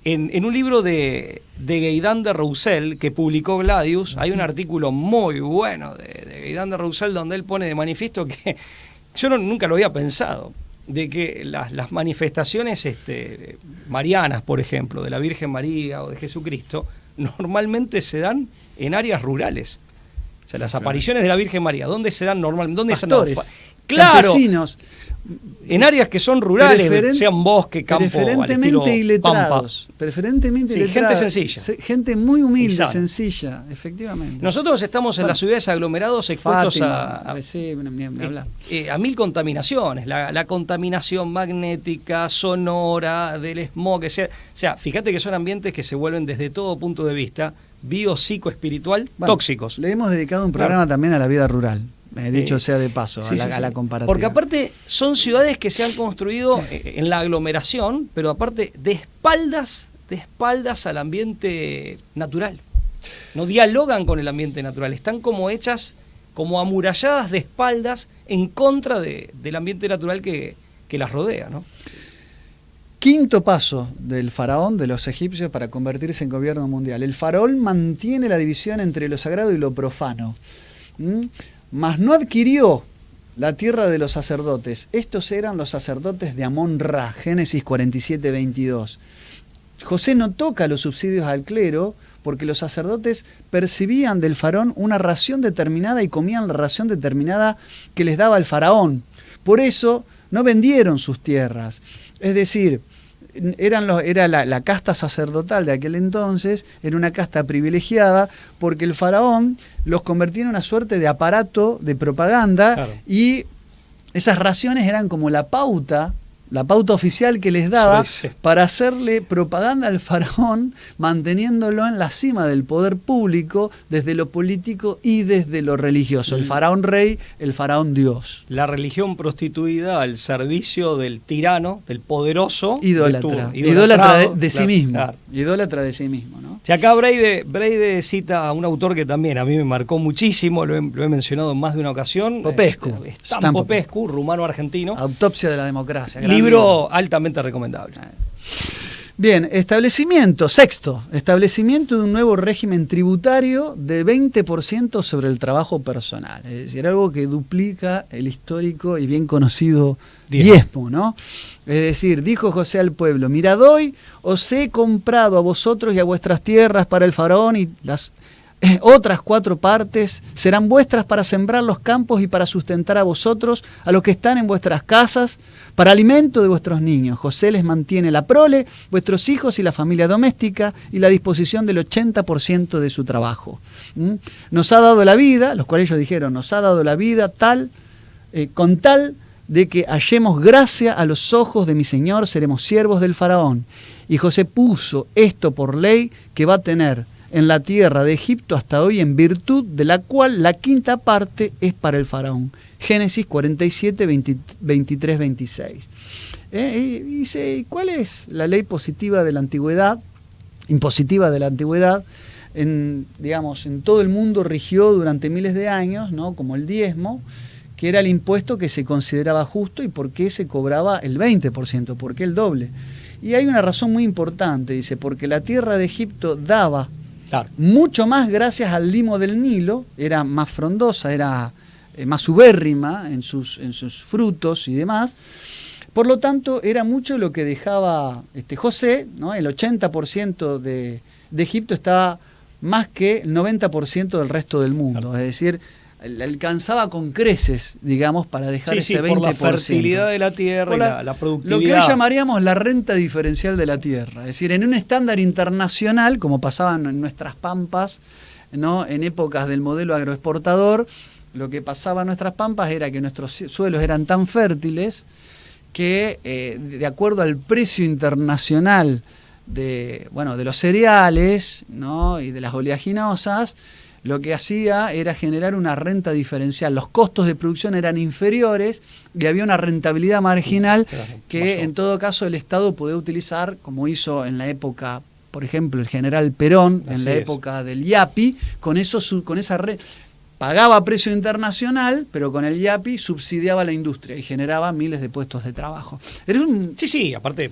en un libro de Gaëtan de Roussel que publicó Gladius, hay un artículo muy bueno de Gaëtan de Roussel donde él pone de manifiesto que yo nunca lo había pensado, de que las manifestaciones marianas, por ejemplo, de la Virgen María o de Jesucristo, normalmente se dan en áreas rurales. O sea, las apariciones de la Virgen María, ¿dónde se dan normalmente? ¿Dónde Pastores, claro, campesinos, en áreas que son rurales, sean bosque, campo, preferentemente iletrados, gente sencilla, gente muy humilde, sencilla, efectivamente. Nosotros estamos en las ciudades aglomerados expuestos a 1000 contaminaciones, la contaminación magnética, sonora, del smog, o sea, fíjate que son ambientes que se vuelven desde todo punto de vista biopsicoespiritual tóxicos. Le hemos dedicado un programa también a la vida rural. Dicho sea de paso, a la comparativa. Porque aparte son ciudades que se han construido en la aglomeración, pero aparte de espaldas al ambiente natural. No dialogan con el ambiente natural, están como hechas, como amuralladas de espaldas en contra del ambiente natural que las rodea, ¿no? Quinto paso del faraón, de los egipcios, para convertirse en gobierno mundial. El faraón mantiene la división entre lo sagrado y lo profano. Mas no adquirió la tierra de los sacerdotes. Estos eran los sacerdotes de Amón-Ra, Génesis 47:22. José no toca los subsidios al clero porque los sacerdotes percibían del faraón una ración determinada y comían la ración determinada que les daba el faraón. Por eso no vendieron sus tierras. Es decir, era la casta sacerdotal de aquel entonces, era una casta privilegiada porque el faraón los convertía en una suerte de aparato de propaganda, claro, y esas raciones eran como la pauta oficial que les daba para hacerle propaganda al faraón, manteniéndolo en la cima del poder público desde lo político y desde lo religioso. El faraón rey, el faraón dios. La religión prostituida al servicio del tirano, del poderoso. Idólatra de sí mismo. Claro. Idólatra de sí mismo, ¿no? Si acá Breide cita a un autor que también a mí me marcó muchísimo, lo he mencionado en más de una ocasión. Popescu. Stan Popescu, rumano-argentino. Autopsia de la democracia. Libro altamente recomendable. Bien, sexto, establecimiento de un nuevo régimen tributario de 20% sobre el trabajo personal. Es decir, algo que duplica el histórico y bien conocido diezmo, ¿no? Es decir, dijo José al pueblo: mirad, hoy os he comprado a vosotros y a vuestras tierras para el faraón, y las otras 4 partes serán vuestras para sembrar los campos y para sustentar a vosotros, a los que están en vuestras casas, para alimento de vuestros niños. José les mantiene la prole, vuestros hijos y la familia doméstica, y la disposición del 80% de su trabajo. Nos ha dado la vida, los cuales ellos dijeron, nos ha dado la vida con tal de que hallemos gracia a los ojos de mi señor, seremos siervos del faraón. Y José puso esto por ley, que va a tener en la tierra de Egipto hasta hoy, en virtud de la cual la quinta parte es para el faraón. Génesis 47, 23, 26. Y dice, ¿cuál es la ley positiva de la antigüedad? Impositiva de la antigüedad. Digamos, en todo el mundo rigió durante miles de años, ¿no? Como el diezmo, que era el impuesto que se consideraba justo y por qué se cobraba el 20%, por qué el doble. Y hay una razón muy importante, dice, porque la tierra de Egipto daba mucho más gracias al limo del Nilo, era más frondosa, era más ubérrima en sus frutos y demás. Por lo tanto, era mucho lo que dejaba José, ¿no? El 80% de Egipto estaba más que el 90% del resto del mundo. Es decir, alcanzaba con creces, digamos, para dejar ese 20%. Por la fertilidad de la tierra y la productividad. Lo que hoy llamaríamos la renta diferencial de la tierra. Es decir, en un estándar internacional, como pasaba en nuestras pampas, ¿no? En épocas del modelo agroexportador, lo que pasaba en nuestras pampas era que nuestros suelos eran tan fértiles que, de acuerdo al precio internacional de los cereales, ¿no? Y de las oleaginosas, lo que hacía era generar una renta diferencial. Los costos de producción eran inferiores y había una rentabilidad marginal que en todo caso el Estado podía utilizar, como hizo en la época, por ejemplo, el general Perón, en la época del IAPI, con esa red. Pagaba precio internacional, pero con el IAPI subsidiaba la industria y generaba miles de puestos de trabajo. Sí, aparte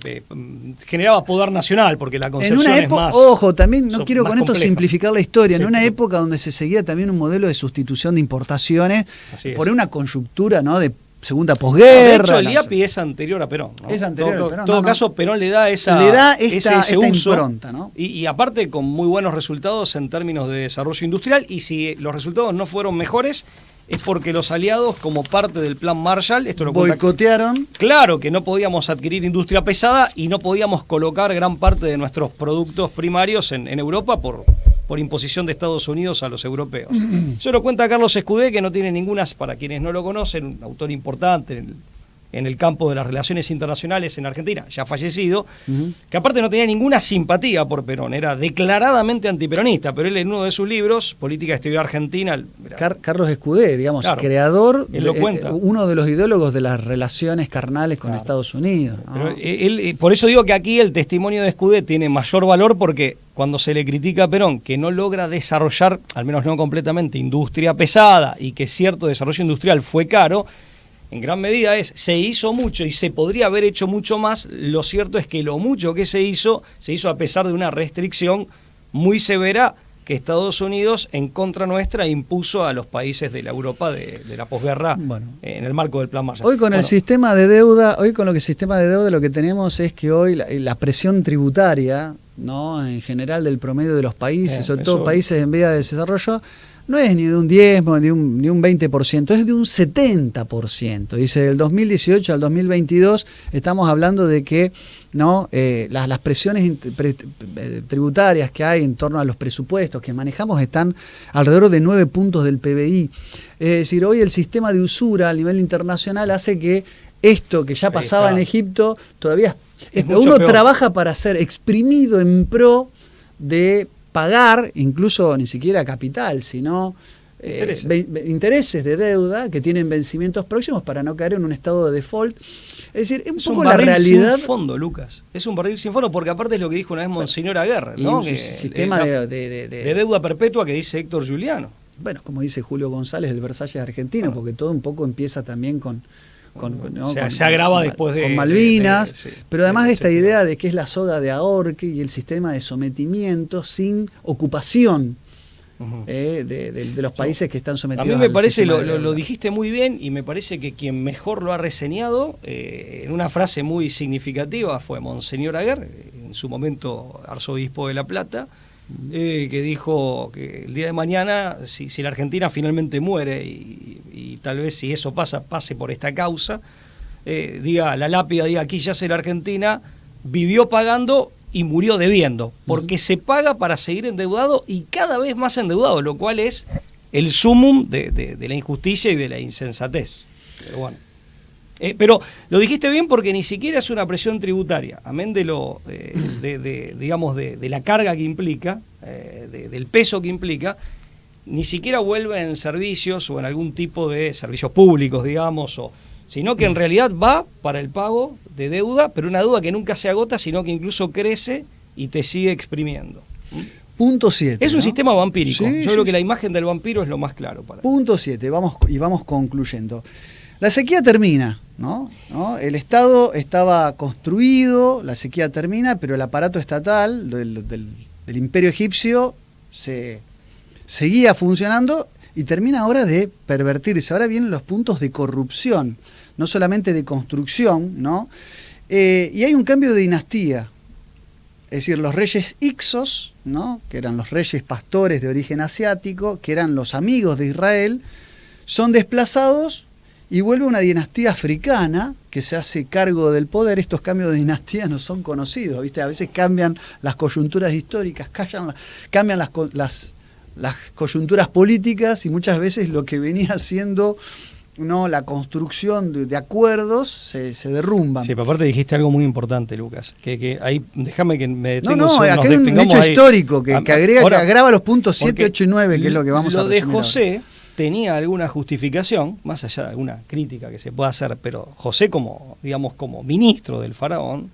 generaba poder nacional, porque la concepción en una es más... Ojo, también no quiero con esto compleja. simplificar la historia, Sí, en una época donde se seguía también un modelo de sustitución de importaciones por una coyuntura, ¿no? De segunda posguerra. De hecho, el IAPI es anterior a Perón, ¿no? Es anterior a Perón. En todo caso, Perón le da ese uso, impronta, ¿no? Y aparte con muy buenos resultados en términos de desarrollo industrial, y si los resultados no fueron mejores, es porque los aliados, como parte del plan Marshall, esto lo boicotearon. Claro, que no podíamos adquirir industria pesada y no podíamos colocar gran parte de nuestros productos primarios en Europa por imposición de Estados Unidos a los europeos. Eso lo cuenta Carlos Escudé, que no tiene ninguna, para quienes no lo conocen, un autor importante en el campo de las relaciones internacionales en Argentina, ya fallecido, que aparte no tenía ninguna simpatía por Perón, era declaradamente antiperonista, pero él en uno de sus libros, Política Exterior Argentina... Carlos Escudé, digamos, creador, él lo cuenta. Uno de los ideólogos de las relaciones carnales con Estados Unidos, ¿no? Pero él, por eso digo que aquí el testimonio de Escudé tiene mayor valor, porque cuando se le critica a Perón que no logra desarrollar, al menos no completamente, industria pesada y que cierto desarrollo industrial fue caro, en gran medida se hizo mucho y se podría haber hecho mucho más. Lo cierto es que lo mucho que se hizo a pesar de una restricción muy severa que Estados Unidos, en contra nuestra, impuso a los países de la Europa de la posguerra, en el marco del Plan Marshall. Hoy con el sistema de deuda, lo que tenemos es que hoy la presión tributaria, ¿no? En general del promedio de los países, sobre todo países en vía de desarrollo, no es ni de un 10, ni un 20%, es de un 70%. Dice, del 2018 al 2022 estamos hablando de que las presiones tributarias que hay en torno a los presupuestos que manejamos están alrededor de 9 puntos del PBI. Es decir, hoy el sistema de usura a nivel internacional hace que esto que ya pasaba en Egipto todavía uno trabaja para ser exprimido en pro de pagar, incluso ni siquiera capital, sino intereses de deuda que tienen vencimientos próximos para no caer en un estado de default. Es decir, es un poco la realidad. Sin fondo, Lucas. Es un barril sin fondo, porque aparte es lo que dijo una vez Monseñor Aguerre, ¿no? Un sistema de deuda perpetua que dice Héctor Giuliano. Bueno, como dice Julio González del Versalles argentino, porque todo un poco empieza también se agrava después de Malvinas, pero además de esta idea de que es la soga de ahorque y el sistema de sometimiento sin ocupación de los países que están sometidos. A mí me parece, lo dijiste muy bien, y me parece que quien mejor lo ha reseñado en una frase muy significativa fue Monseñor Aguerre, en su momento arzobispo de La Plata, que dijo que el día de mañana, si la Argentina finalmente muere y tal vez si eso pase por esta causa, la lápida diga: aquí yace la Argentina, vivió pagando y murió debiendo, porque se paga para seguir endeudado y cada vez más endeudado, lo cual es el sumum de la injusticia y de la insensatez. Pero bueno. Pero lo dijiste bien porque ni siquiera es una presión tributaria, amén de lo, digamos, de la carga que implica, del peso que implica, ni siquiera vuelve en servicios o en algún tipo de servicios públicos, digamos, sino que en realidad va para el pago de deuda, pero una deuda que nunca se agota, sino que incluso crece y te sigue exprimiendo. Punto 7. Es un sistema vampírico. Sí, Yo creo que la imagen del vampiro es lo más claro para Punto 7, vamos concluyendo. La sequía termina, ¿no? El Estado estaba construido, la sequía termina, pero el aparato estatal del Imperio egipcio seguía funcionando y termina ahora de pervertirse. Ahora vienen los puntos de corrupción, no solamente de construcción, ¿no? Y hay un cambio de dinastía. Es decir, los reyes Ixos, ¿no? Que eran los reyes pastores de origen asiático, que eran los amigos de Israel, son desplazados y vuelve una dinastía africana que se hace cargo del poder. Estos cambios de dinastía no son conocidos, ¿viste? A veces cambian las coyunturas históricas, cambian las coyunturas políticas y muchas veces lo que venía siendo, ¿no?, la construcción de acuerdos se derrumban. Sí, pero aparte dijiste algo muy importante, Lucas, que ahí déjame que me detenga. No, acá hay un hecho histórico que agrava los puntos 7, 8 y 9, que es lo que vamos a resumir. Lo de José tenía alguna justificación, más allá de alguna crítica que se pueda hacer, pero José como ministro del faraón,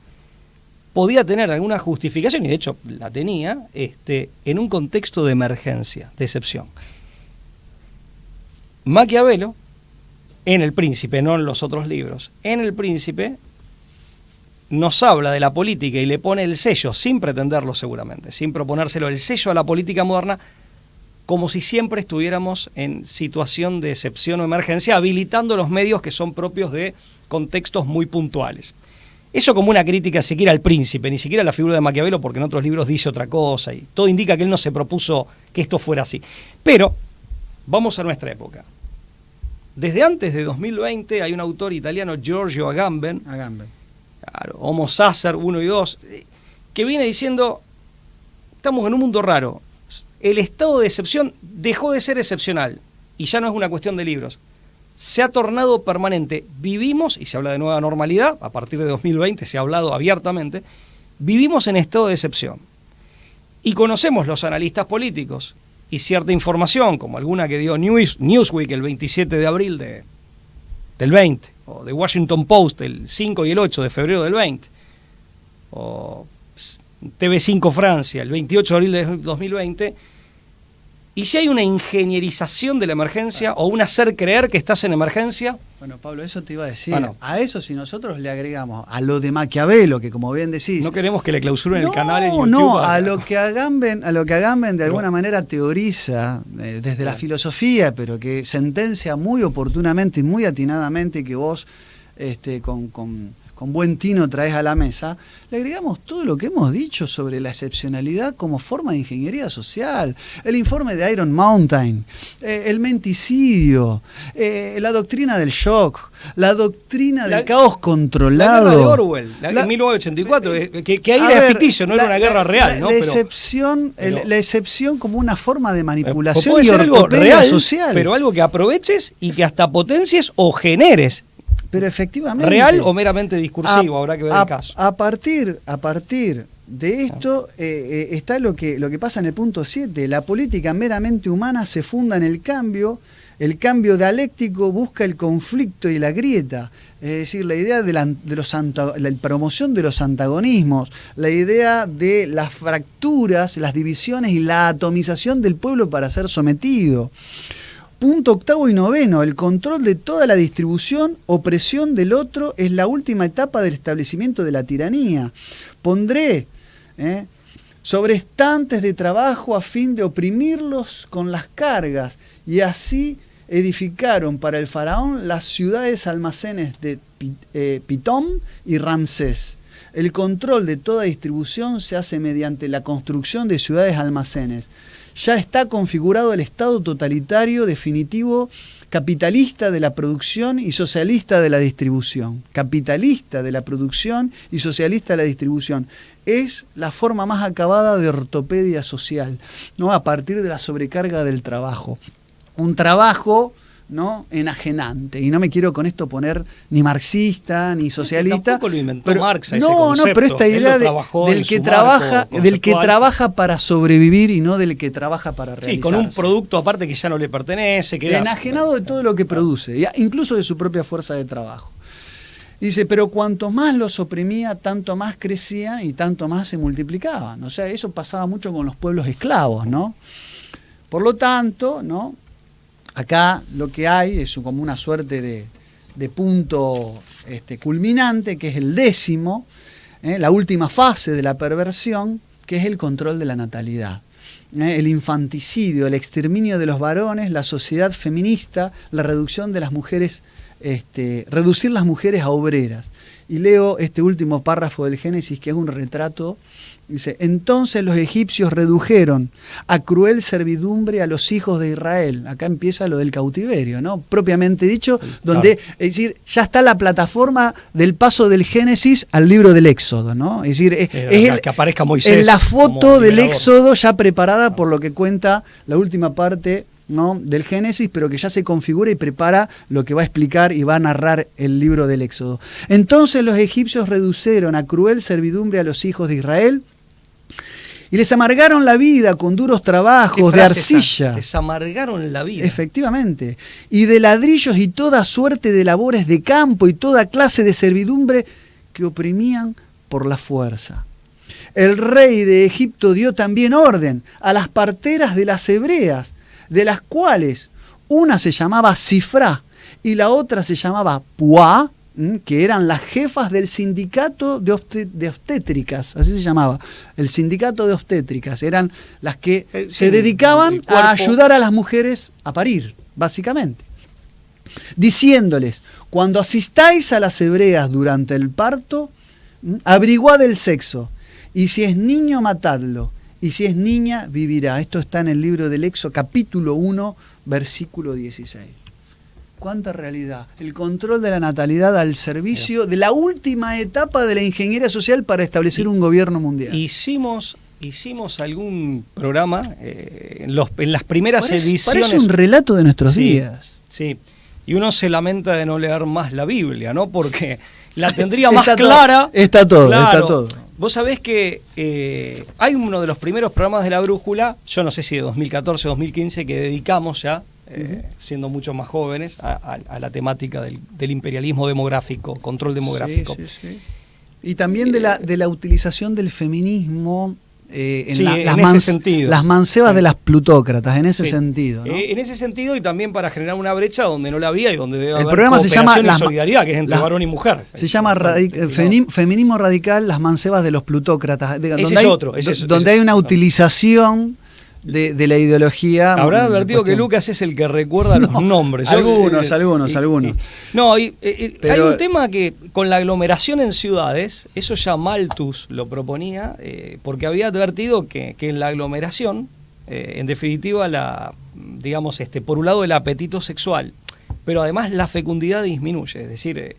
podía tener alguna justificación, y de hecho la tenía, en un contexto de emergencia, de excepción. Maquiavelo, en El Príncipe, no en los otros libros, en El Príncipe nos habla de la política y le pone el sello, sin pretenderlo seguramente, sin proponérselo, el sello a la política moderna, como si siempre estuviéramos en situación de excepción o emergencia, habilitando los medios que son propios de contextos muy puntuales. Eso como una crítica siquiera al príncipe, ni siquiera a la figura de Maquiavelo, porque en otros libros dice otra cosa, y todo indica que él no se propuso que esto fuera así. Pero vamos a nuestra época. Desde antes de 2020 hay un autor italiano, Giorgio Agamben, claro, Homo Sacer 1 y 2, que viene diciendo, estamos en un mundo raro. El estado de excepción dejó de ser excepcional y ya no es una cuestión de libros. Se ha tornado permanente. Vivimos, y se habla de nueva normalidad, a partir de 2020 se ha hablado abiertamente, vivimos en estado de excepción. Y conocemos los analistas políticos y cierta información, como alguna que dio Newsweek el 27 de abril del 20, o The Washington Post el 5 y el 8 de febrero del 20, o TV5 Francia el 28 de abril de 2020, y si hay una ingenierización de la emergencia o un hacer creer que estás en emergencia. Bueno, Pablo, eso te iba a decir. Bueno, a eso si nosotros le agregamos a lo de Maquiavelo, que como bien decís... No queremos que le clausuren el canal en YouTube. No, a lo que Agamben de alguna manera teoriza desde la filosofía, pero que sentencia muy oportunamente y muy atinadamente, que vos con buen tino traes a la mesa, le agregamos todo lo que hemos dicho sobre la excepcionalidad como forma de ingeniería social, el informe de Iron Mountain, el menticidio, la doctrina del shock, la doctrina del caos controlado. La guerra de Orwell, en 1984, que ahí era ficticio, no era una guerra real. ¿no? La excepción como una forma de manipulación y ortopedia social. Pero algo que aproveches y que hasta potencies o generes. Pero efectivamente. ¿Real o meramente discursivo? Habrá que ver el caso. A partir de esto está lo que pasa en el punto 7. La política meramente humana se funda en el cambio dialéctico busca el conflicto y la grieta. Es decir, la idea de la promoción de los antagonismos, la idea de las fracturas, las divisiones y la atomización del pueblo para ser sometido. Punto 8 y 9, el control de toda la distribución, opresión del otro, es la última etapa del establecimiento de la tiranía. Pondré sobre estantes de trabajo a fin de oprimirlos con las cargas, y así edificaron para el faraón las ciudades almacenes de Pitón y Ramsés. El control de toda distribución se hace mediante la construcción de ciudades almacenes. Ya está configurado el Estado totalitario definitivo, capitalista de la producción y socialista de la distribución. Capitalista de la producción y socialista de la distribución. Es la forma más acabada de ortopedia social, ¿no? A partir de la sobrecarga del trabajo. Un trabajo, ¿no? Enajenante. Y no me quiero con esto poner ni marxista ni socialista. Tampoco lo inventó pero, Marx a ese no, concepto. No, pero esta idea del que trabaja para sobrevivir y no del que trabaja para realizarse. Sí, con un producto aparte que ya no le pertenece. Enajenado de todo lo que produce, incluso de su propia fuerza de trabajo. Dice, pero cuanto más los oprimía, tanto más crecían y tanto más se multiplicaban. O sea, eso pasaba mucho con los pueblos esclavos, ¿no? Por lo tanto, ¿no? Acá lo que hay es como una suerte de punto culminante, que es el 10º, la última fase de la perversión, que es el control de la natalidad. El infanticidio, el exterminio de los varones, la sociedad feminista, la reducción de las mujeres, reducir las mujeres a obreras. Y leo este último párrafo del Génesis, que es un retrato. Dice, entonces los egipcios redujeron a cruel servidumbre a los hijos de Israel. Acá empieza lo del cautiverio, ¿no? Propiamente dicho, donde, es decir, ya está la plataforma del paso del Génesis al libro del Éxodo, ¿no? Es decir, es que aparezca Moisés. En la foto del Éxodo ya preparada por lo que cuenta la última parte, ¿no? Del Génesis, pero que ya se configura y prepara lo que va a explicar y va a narrar el libro del Éxodo. Entonces los egipcios redujeron a cruel servidumbre a los hijos de Israel y les amargaron la vida con duros trabajos de arcilla. Les amargaron la vida. Efectivamente. Y de ladrillos y toda suerte de labores de campo y toda clase de servidumbre que oprimían por la fuerza. El rey de Egipto dio también orden a las parteras de las hebreas, de las cuales una se llamaba Sifrá y la otra se llamaba Puá, que eran las jefas del sindicato de obstétricas, así se llamaba, el sindicato de obstétricas, eran las que se dedicaban a ayudar a las mujeres a parir, básicamente. Diciéndoles, cuando asistáis a las hebreas durante el parto, averiguad el sexo, y si es niño, matadlo, y si es niña, vivirá. Esto está en el libro del Éxodo, capítulo 1, versículo 16. ¿Cuánta realidad? El control de la natalidad al servicio de la última etapa de la ingeniería social para establecer un gobierno mundial. Hicimos algún programa en las primeras ediciones. Parece un relato de nuestros días. Sí, y uno se lamenta de no leer más la Biblia, ¿no? Porque la tendría más clara. Está todo. Vos sabés que hay uno de los primeros programas de La Brújula, yo no sé si de 2014 o 2015, que dedicamos ya, siendo mucho más jóvenes, a la temática del imperialismo demográfico, control demográfico. Sí. Y también de la utilización del feminismo en ese sentido. Las mancebas de las plutócratas, en ese sentido, ¿no? En ese sentido, y también para generar una brecha donde no la había y donde debe haber programa se llama y solidaridad, que es entre varón y mujer. Se llama Feminismo Radical, las mancebas de los plutócratas. Donde hay una utilización de la ideología. Habrá advertido que Lucas es el que recuerda los nombres. Algunos. No, hay un tema que con la aglomeración en ciudades, eso ya Malthus lo proponía, porque había advertido que en la aglomeración, en definitiva, por un lado el apetito sexual, pero además la fecundidad disminuye, es decir,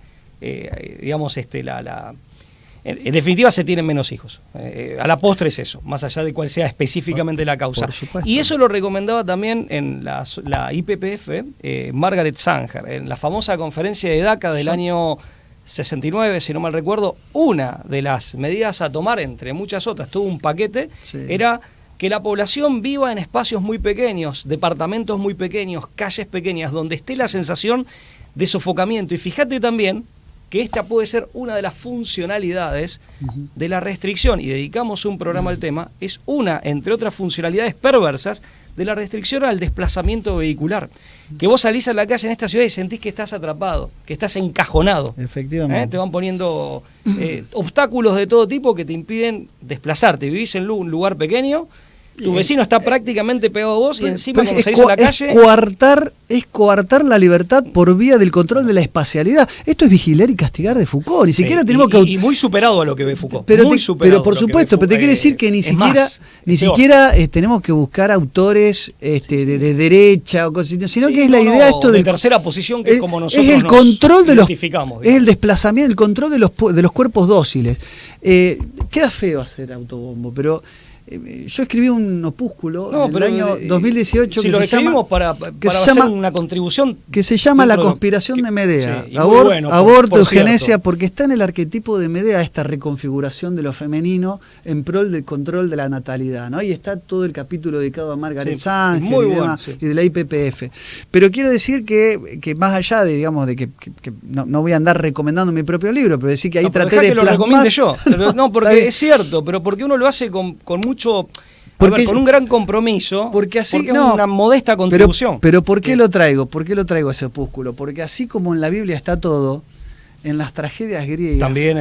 en definitiva se tienen menos hijos. A la postre es eso, más allá de cuál sea específicamente la causa. Y eso lo recomendaba también en la IPPF Margaret Sanger, en la famosa conferencia de Daca del año 69, si no mal recuerdo. Una de las medidas a tomar, entre muchas otras, todo un paquete, era que la población viva en espacios muy pequeños, departamentos muy pequeños, calles pequeñas, donde esté la sensación de sofocamiento. Y fíjate también que esta puede ser una de las funcionalidades de la restricción, y dedicamos un programa al tema, es una, entre otras funcionalidades perversas, de la restricción al desplazamiento vehicular. Que vos salís a la calle en esta ciudad y sentís que estás atrapado, que estás encajonado. Efectivamente. Te van poniendo obstáculos de todo tipo que te impiden desplazarte. Vivís en un lugar pequeño, tu vecino está prácticamente pegado a vos y encima cuando salís a la calle... Es coartar la libertad por vía del control de la espacialidad. Esto es vigilar y castigar de Foucault. Ni siquiera tenemos que... Y muy superado a lo que ve Foucault. Pero por supuesto, pero te quiero decir que ni siquiera tenemos que buscar autores de derecha o cosas, sino que es la idea esto de tercera posición, que es como nosotros es el control de identificamos. Es el desplazamiento, el control de los cuerpos dóciles. Queda feo hacer autobombo, pero... yo escribí un opúsculo No, en el pero, año 2018 si que lo se llama, escribimos para hacer una contribución que se llama La dentro de- conspiración de Medea. sí, y muy bueno, aborto, por eugenesia, cierto. porque está en el arquetipo de Medea esta reconfiguración de lo femenino en prol del control de la natalidad, ¿no? Y está todo el capítulo dedicado a Margaret Sí, Sanger muy y, bueno, demás, sí. y de la IPPF. Pero quiero decir que más allá de, digamos, de que no voy a andar recomendando mi propio libro, pero decir que ahí No, pero traté dejá de que lo plasmar. recomiende yo. Pero, no, Está porque bien. es cierto, pero porque uno lo hace con mucho... Porque- con un gran compromiso, porque así es no, una modesta contribución. Pero ¿por qué lo traigo? ¿Por qué lo traigo ese opúsculo? Porque así como en la Biblia está todo, en las tragedias griegas También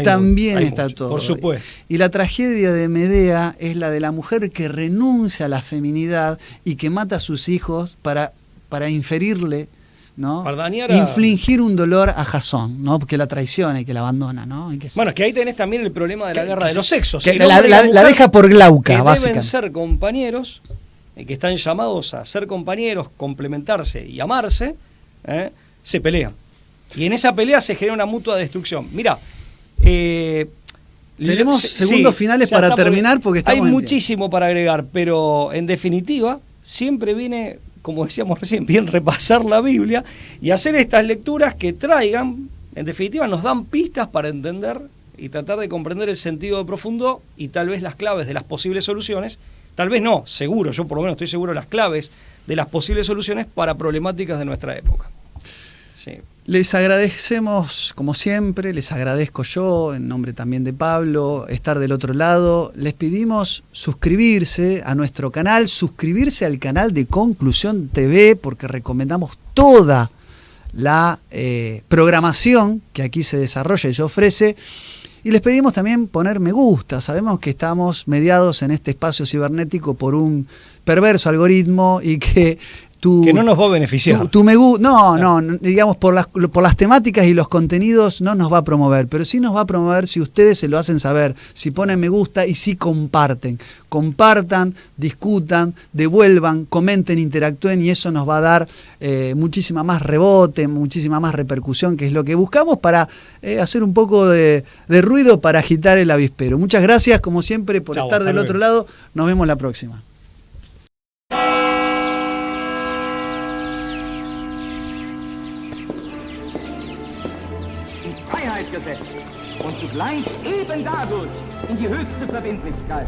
hay está mucho, todo. por supuesto. Y la tragedia de Medea es la de la mujer que renuncia a la feminidad y que mata a sus hijos para inferirle, ¿no? Para dañar a- infligir un dolor a Jasón, ¿no? Porque la traiciona y que la abandona, ¿no? Y que Bueno, es que ahí tenés también el problema de la guerra de los sexos. que El la hombre y la mujer deja por glauca, que deben básicamente. ser compañeros, que están llamados a ser compañeros, complementarse y amarse, se pelean. Y en esa pelea se genera una mutua destrucción. Mira, Tenemos segundos finales ya para está, terminar porque estamos hay en muchísimo para agregar, pero en definitiva siempre viene, como decíamos recién, bien repasar la Biblia y hacer estas lecturas que traigan, en definitiva nos dan pistas para entender y tratar de comprender el sentido profundo y tal vez las claves de las posibles soluciones, tal vez no, seguro, yo por lo menos estoy seguro de las claves de las posibles soluciones para problemáticas de nuestra época. Sí. Les agradecemos, como siempre, les agradezco yo, en nombre también de Pablo, estar del otro lado. Les pedimos suscribirse a nuestro canal, suscribirse al canal de Conclusión TV, porque recomendamos toda la programación que aquí se desarrolla y se ofrece. Y les pedimos también poner me gusta. Sabemos que estamos mediados en este espacio cibernético por un perverso algoritmo y que que no nos va a beneficiar. No, digamos, por las temáticas y los contenidos no nos va a promover, pero sí nos va a promover si ustedes se lo hacen saber, si ponen me gusta y si comparten. Compartan, discutan, devuelvan, comenten, interactúen y eso nos va a dar muchísima más rebote, muchísima más repercusión, que es lo que buscamos para hacer un poco de ruido para agitar el avispero. Muchas gracias, como siempre, por Chau, estar del luego. otro lado. Nos vemos la próxima. Freiheit gesetzt und zugleich eben dadurch in die höchste Verbindlichkeit.